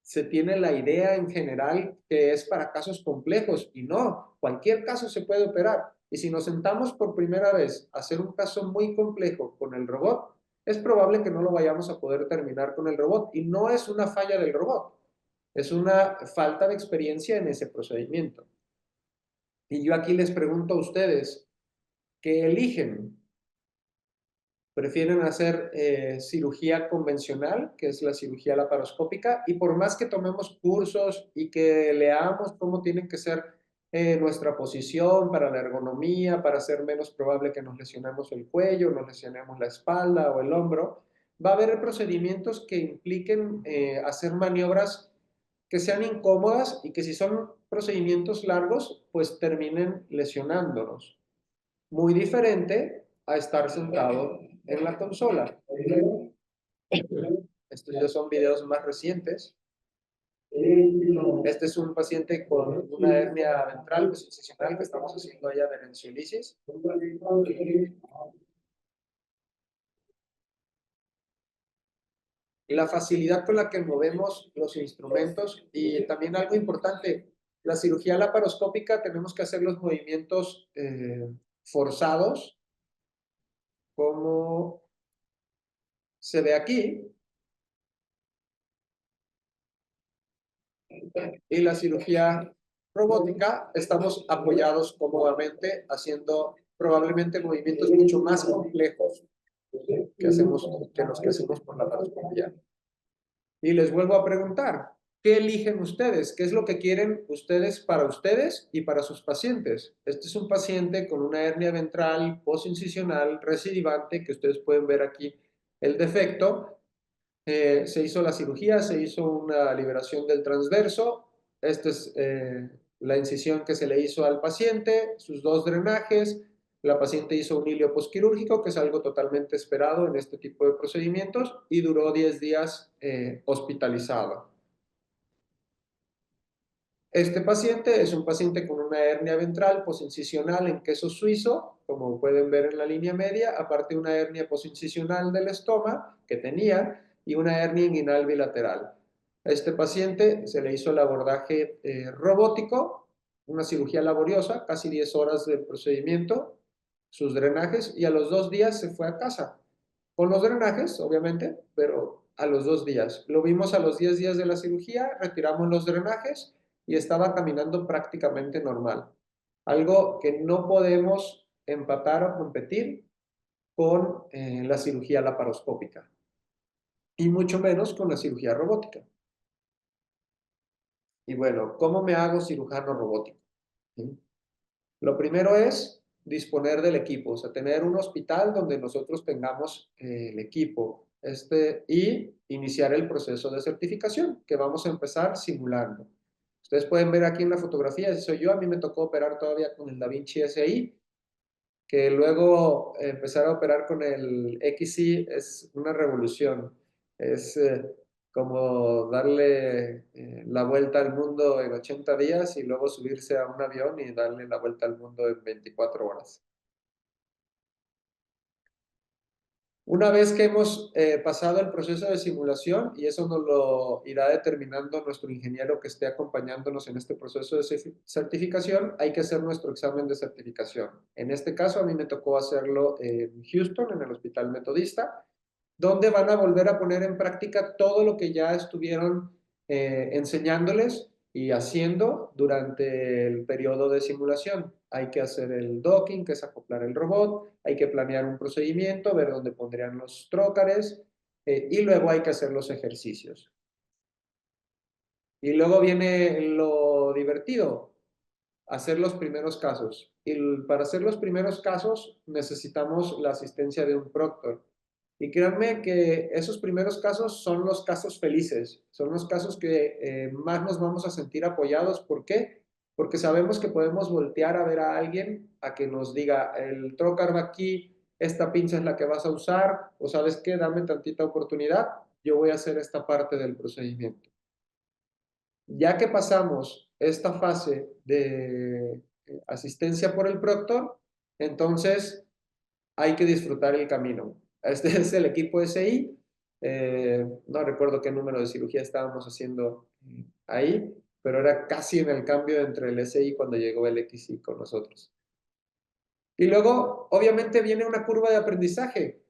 se tiene la idea en general que es para casos complejos y no, cualquier caso se puede operar. Y si nos sentamos por primera vez a hacer un caso muy complejo con el robot, es probable que no lo vayamos a poder terminar con el robot. Y no es una falla del robot, es una falta de experiencia en ese procedimiento. Y yo aquí les pregunto a ustedes, ¿qué eligen? ¿Prefieren hacer cirugía convencional, que es la cirugía laparoscópica? Y por más que tomemos cursos y que leamos cómo tiene que ser nuestra posición para la ergonomía, para hacer menos probable que nos lesionemos el cuello, nos lesionemos la espalda o el hombro, va a haber procedimientos que impliquen hacer maniobras que sean incómodas y que si son procedimientos largos, pues terminen lesionándonos. Muy diferente a estar sentado en la consola. Estos ya son videos más recientes. Este es un paciente con una hernia ventral posicional que estamos haciendo allá de encefalitis. La facilidad con la que movemos los instrumentos y también algo importante, la cirugía laparoscópica tenemos que hacer los movimientos forzados, como se ve aquí. Y la cirugía robótica estamos apoyados cómodamente haciendo probablemente movimientos mucho más complejos que los que hacemos por la laparoscopia. Y les vuelvo a preguntar, ¿qué eligen ustedes? ¿Qué es lo que quieren ustedes y para sus pacientes? Este es un paciente con una hernia ventral postincisional recidivante, que ustedes pueden ver aquí el defecto. Se hizo la cirugía, se hizo una liberación del transverso. Esta es la incisión que se le hizo al paciente, sus 2 drenajes. La paciente hizo un hilio posquirúrgico, que es algo totalmente esperado en este tipo de procedimientos, y duró 10 días hospitalizado. Este paciente es un paciente con una hernia ventral posincisional en queso suizo, como pueden ver en la línea media, aparte una hernia posincisional del estoma que tenía y una hernia inguinal bilateral. A este paciente se le hizo el abordaje robótico, una cirugía laboriosa, casi 10 horas del procedimiento, sus drenajes, y a los 2 días se fue a casa. Con los drenajes, obviamente, pero a los 2 días. Lo vimos a los 10 días de la cirugía, retiramos los drenajes y estaba caminando prácticamente normal. Algo que no podemos empatar o competir con la cirugía laparoscópica y mucho menos con la cirugía robótica. Y bueno, ¿cómo me hago cirujano robótico? ¿Sí? Lo primero es disponer del equipo, o sea, tener un hospital donde nosotros tengamos el equipo y iniciar el proceso de certificación que vamos a empezar simulando. Ustedes pueden ver aquí en la fotografía, si soy yo, a mí me tocó operar todavía con el DaVinci SI, que luego empezar a operar con el XI es una revolución. Es como darle la vuelta al mundo en 80 días y luego subirse a un avión y darle la vuelta al mundo en 24 horas. Una vez que hemos pasado el proceso de simulación, y eso nos lo irá determinando nuestro ingeniero que esté acompañándonos en este proceso de certificación, hay que hacer nuestro examen de certificación. En este caso, a mí me tocó hacerlo en Houston, en el Hospital Metodista, donde van a volver a poner en práctica todo lo que ya estuvieron enseñándoles y haciendo durante el periodo de simulación. Hay que hacer el docking, que es acoplar el robot, hay que planear un procedimiento, ver dónde pondrían los trócares y luego hay que hacer los ejercicios. Y luego viene lo divertido, hacer los primeros casos. Y para hacer los primeros casos necesitamos la asistencia de un proctor. Y créanme que esos primeros casos son los casos felices, son los casos que más nos vamos a sentir apoyados. ¿Por qué? Porque sabemos que podemos voltear a ver a alguien a que nos diga, el trocar va aquí, esta pinza es la que vas a usar, o sabes qué, dame tantita oportunidad, yo voy a hacer esta parte del procedimiento. Ya que pasamos esta fase de asistencia por el proctor, entonces hay que disfrutar el camino. Este es el equipo SI. No recuerdo qué número de cirugía estábamos haciendo ahí, pero era casi en el cambio entre el SI cuando llegó el XI con nosotros. Y luego, obviamente, viene una curva de aprendizaje,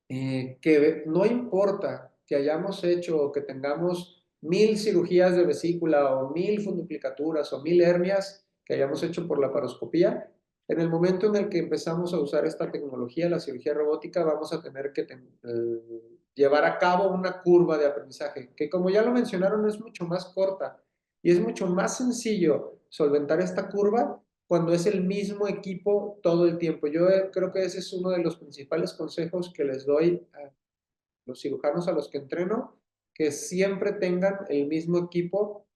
que no importa que hayamos hecho o que tengamos 1000 cirugías de vesícula o 1000 funduplicaturas o 1000 hernias que hayamos hecho por la laparoscopía. En el momento en el que empezamos a usar esta tecnología, la cirugía robótica, vamos a tener que llevar a cabo una curva de aprendizaje, que como ya lo mencionaron, es mucho más corta y es mucho más sencillo solventar esta curva cuando es el mismo equipo todo el tiempo. Yo creo que ese es uno de los principales consejos que les doy a los cirujanos a los que entreno, que siempre tengan el mismo equipo,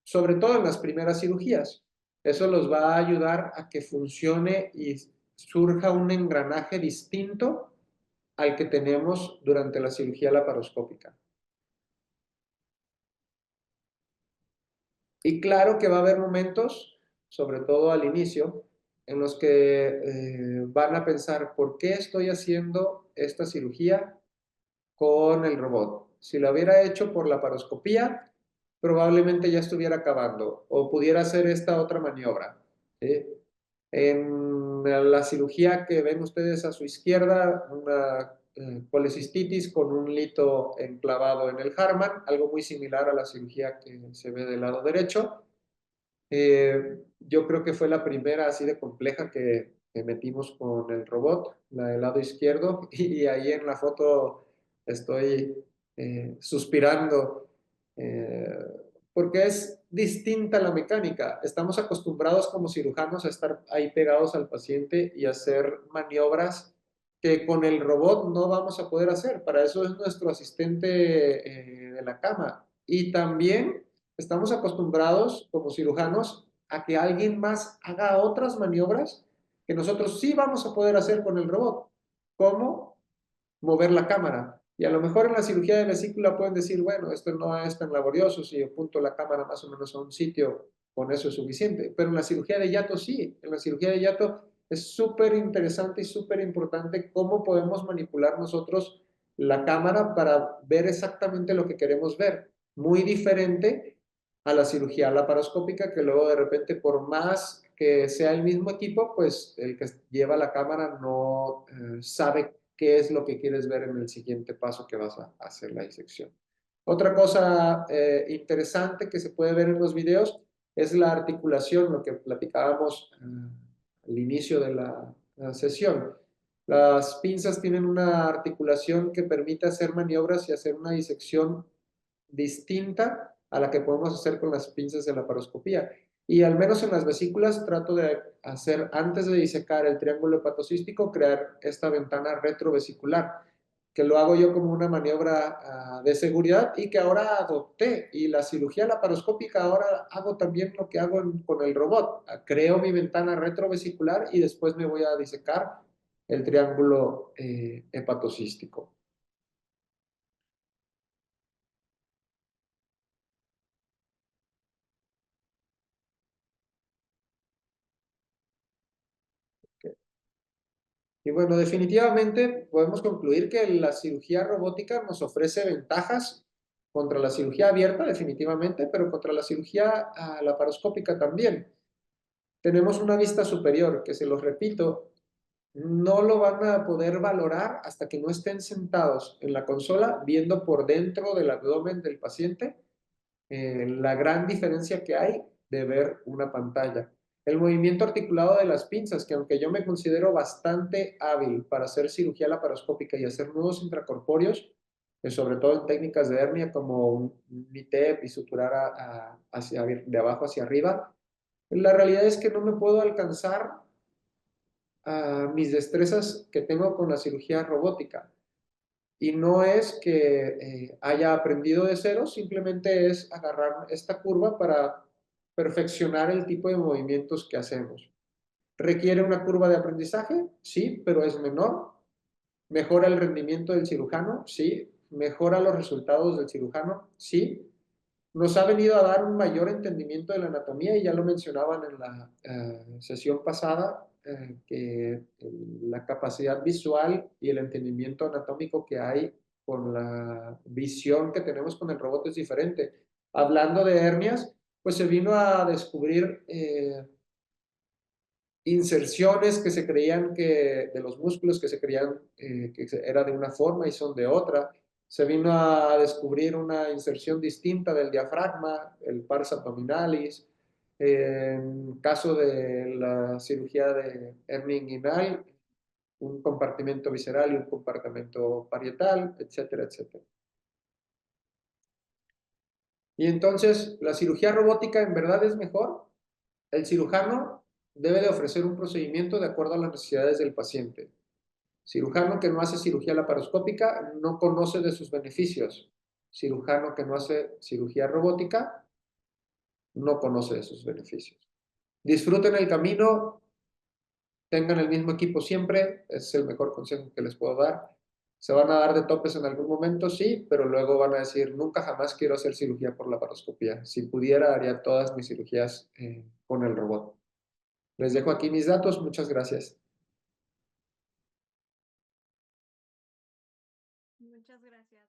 sobre todo en las primeras cirugías. Eso los va a ayudar a que funcione y surja un engranaje distinto al que tenemos durante la cirugía laparoscópica. Y claro que va a haber momentos, sobre todo al inicio, en los que van a pensar, ¿por qué estoy haciendo esta cirugía con el robot? Si lo hubiera hecho por la laparoscopía, probablemente ya estuviera acabando o pudiera hacer esta otra maniobra, ¿sí? En la cirugía que ven ustedes a su izquierda, una colecistitis con un lito enclavado en el Harman, algo muy similar a la cirugía que se ve del lado derecho. Yo creo que fue la primera así de compleja que metimos con el robot, la del lado izquierdo, y ahí en la foto estoy suspirando, eh, porque es distinta la mecánica. Estamos acostumbrados como cirujanos a estar ahí pegados al paciente y hacer maniobras que con el robot no vamos a poder hacer. Para eso es nuestro asistente de la cama. Y también estamos acostumbrados como cirujanos a que alguien más haga otras maniobras que nosotros sí vamos a poder hacer con el robot, como mover la cámara. Y a lo mejor en la cirugía de vesícula pueden decir, bueno, esto no es tan laborioso, si apunto la cámara más o menos a un sitio, con eso es suficiente. Pero en la cirugía de hiato sí, en la cirugía de hiato es súper interesante y súper importante cómo podemos manipular nosotros la cámara para ver exactamente lo que queremos ver. Muy diferente a la cirugía laparoscópica, que luego de repente, por más que sea el mismo equipo, pues el que lleva la cámara no sabe qué es lo que quieres ver en el siguiente paso que vas a hacer la disección. Otra cosa interesante que se puede ver en los videos es la articulación, lo que platicábamos al inicio de la sesión. Las pinzas tienen una articulación que permite hacer maniobras y hacer una disección distinta a la que podemos hacer con las pinzas de la laparoscopía. Y al menos en las vesículas trato de hacer, antes de disecar el triángulo hepatocístico, crear esta ventana retrovesicular, que lo hago yo como una maniobra de seguridad y que ahora adopté. Y la cirugía laparoscópica ahora hago también lo que hago con el robot. Creo mi ventana retrovesicular y después me voy a disecar el triángulo hepatocístico. Y bueno, definitivamente podemos concluir que la cirugía robótica nos ofrece ventajas contra la cirugía abierta, definitivamente, pero contra la cirugía laparoscópica también. Tenemos una vista superior, que se los repito, no lo van a poder valorar hasta que no estén sentados en la consola viendo por dentro del abdomen del paciente la gran diferencia que hay de ver una pantalla. El movimiento articulado de las pinzas, que aunque yo me considero bastante hábil para hacer cirugía laparoscópica y hacer nudos intracorpóreos, sobre todo en técnicas de hernia como un MITEP y suturar de abajo hacia arriba, la realidad es que no me puedo alcanzar mis destrezas que tengo con la cirugía robótica. Y no es que haya aprendido de cero, simplemente es agarrar esta curva para perfeccionar el tipo de movimientos que hacemos. ¿Requiere una curva de aprendizaje? Sí, pero es menor. ¿Mejora el rendimiento del cirujano? Sí. ¿Mejora los resultados del cirujano? Sí. Nos ha venido a dar un mayor entendimiento de la anatomía y ya lo mencionaban en la sesión pasada, que la capacidad visual y el entendimiento anatómico que hay con la visión que tenemos con el robot es diferente. Hablando de hernias, pues se vino a descubrir inserciones que se creían que, de los músculos que se creían que era de una forma y son de otra. Se vino a descubrir una inserción distinta del diafragma, el pars abdominalis. En caso de la cirugía de hernia inguinal, un compartimento visceral y un compartimento parietal, etcétera, etcétera. Y entonces, ¿la cirugía robótica en verdad es mejor? El cirujano debe de ofrecer un procedimiento de acuerdo a las necesidades del paciente. Cirujano que no hace cirugía laparoscópica no conoce de sus beneficios. Cirujano que no hace cirugía robótica no conoce de sus beneficios. Disfruten el camino, tengan el mismo equipo siempre, es el mejor consejo que les puedo dar. Se van a dar de topes en algún momento, sí, pero luego van a decir, nunca jamás quiero hacer cirugía por laparoscopía. Si pudiera, haría todas mis cirugías con el robot. Les dejo aquí mis datos, muchas gracias. Muchas gracias.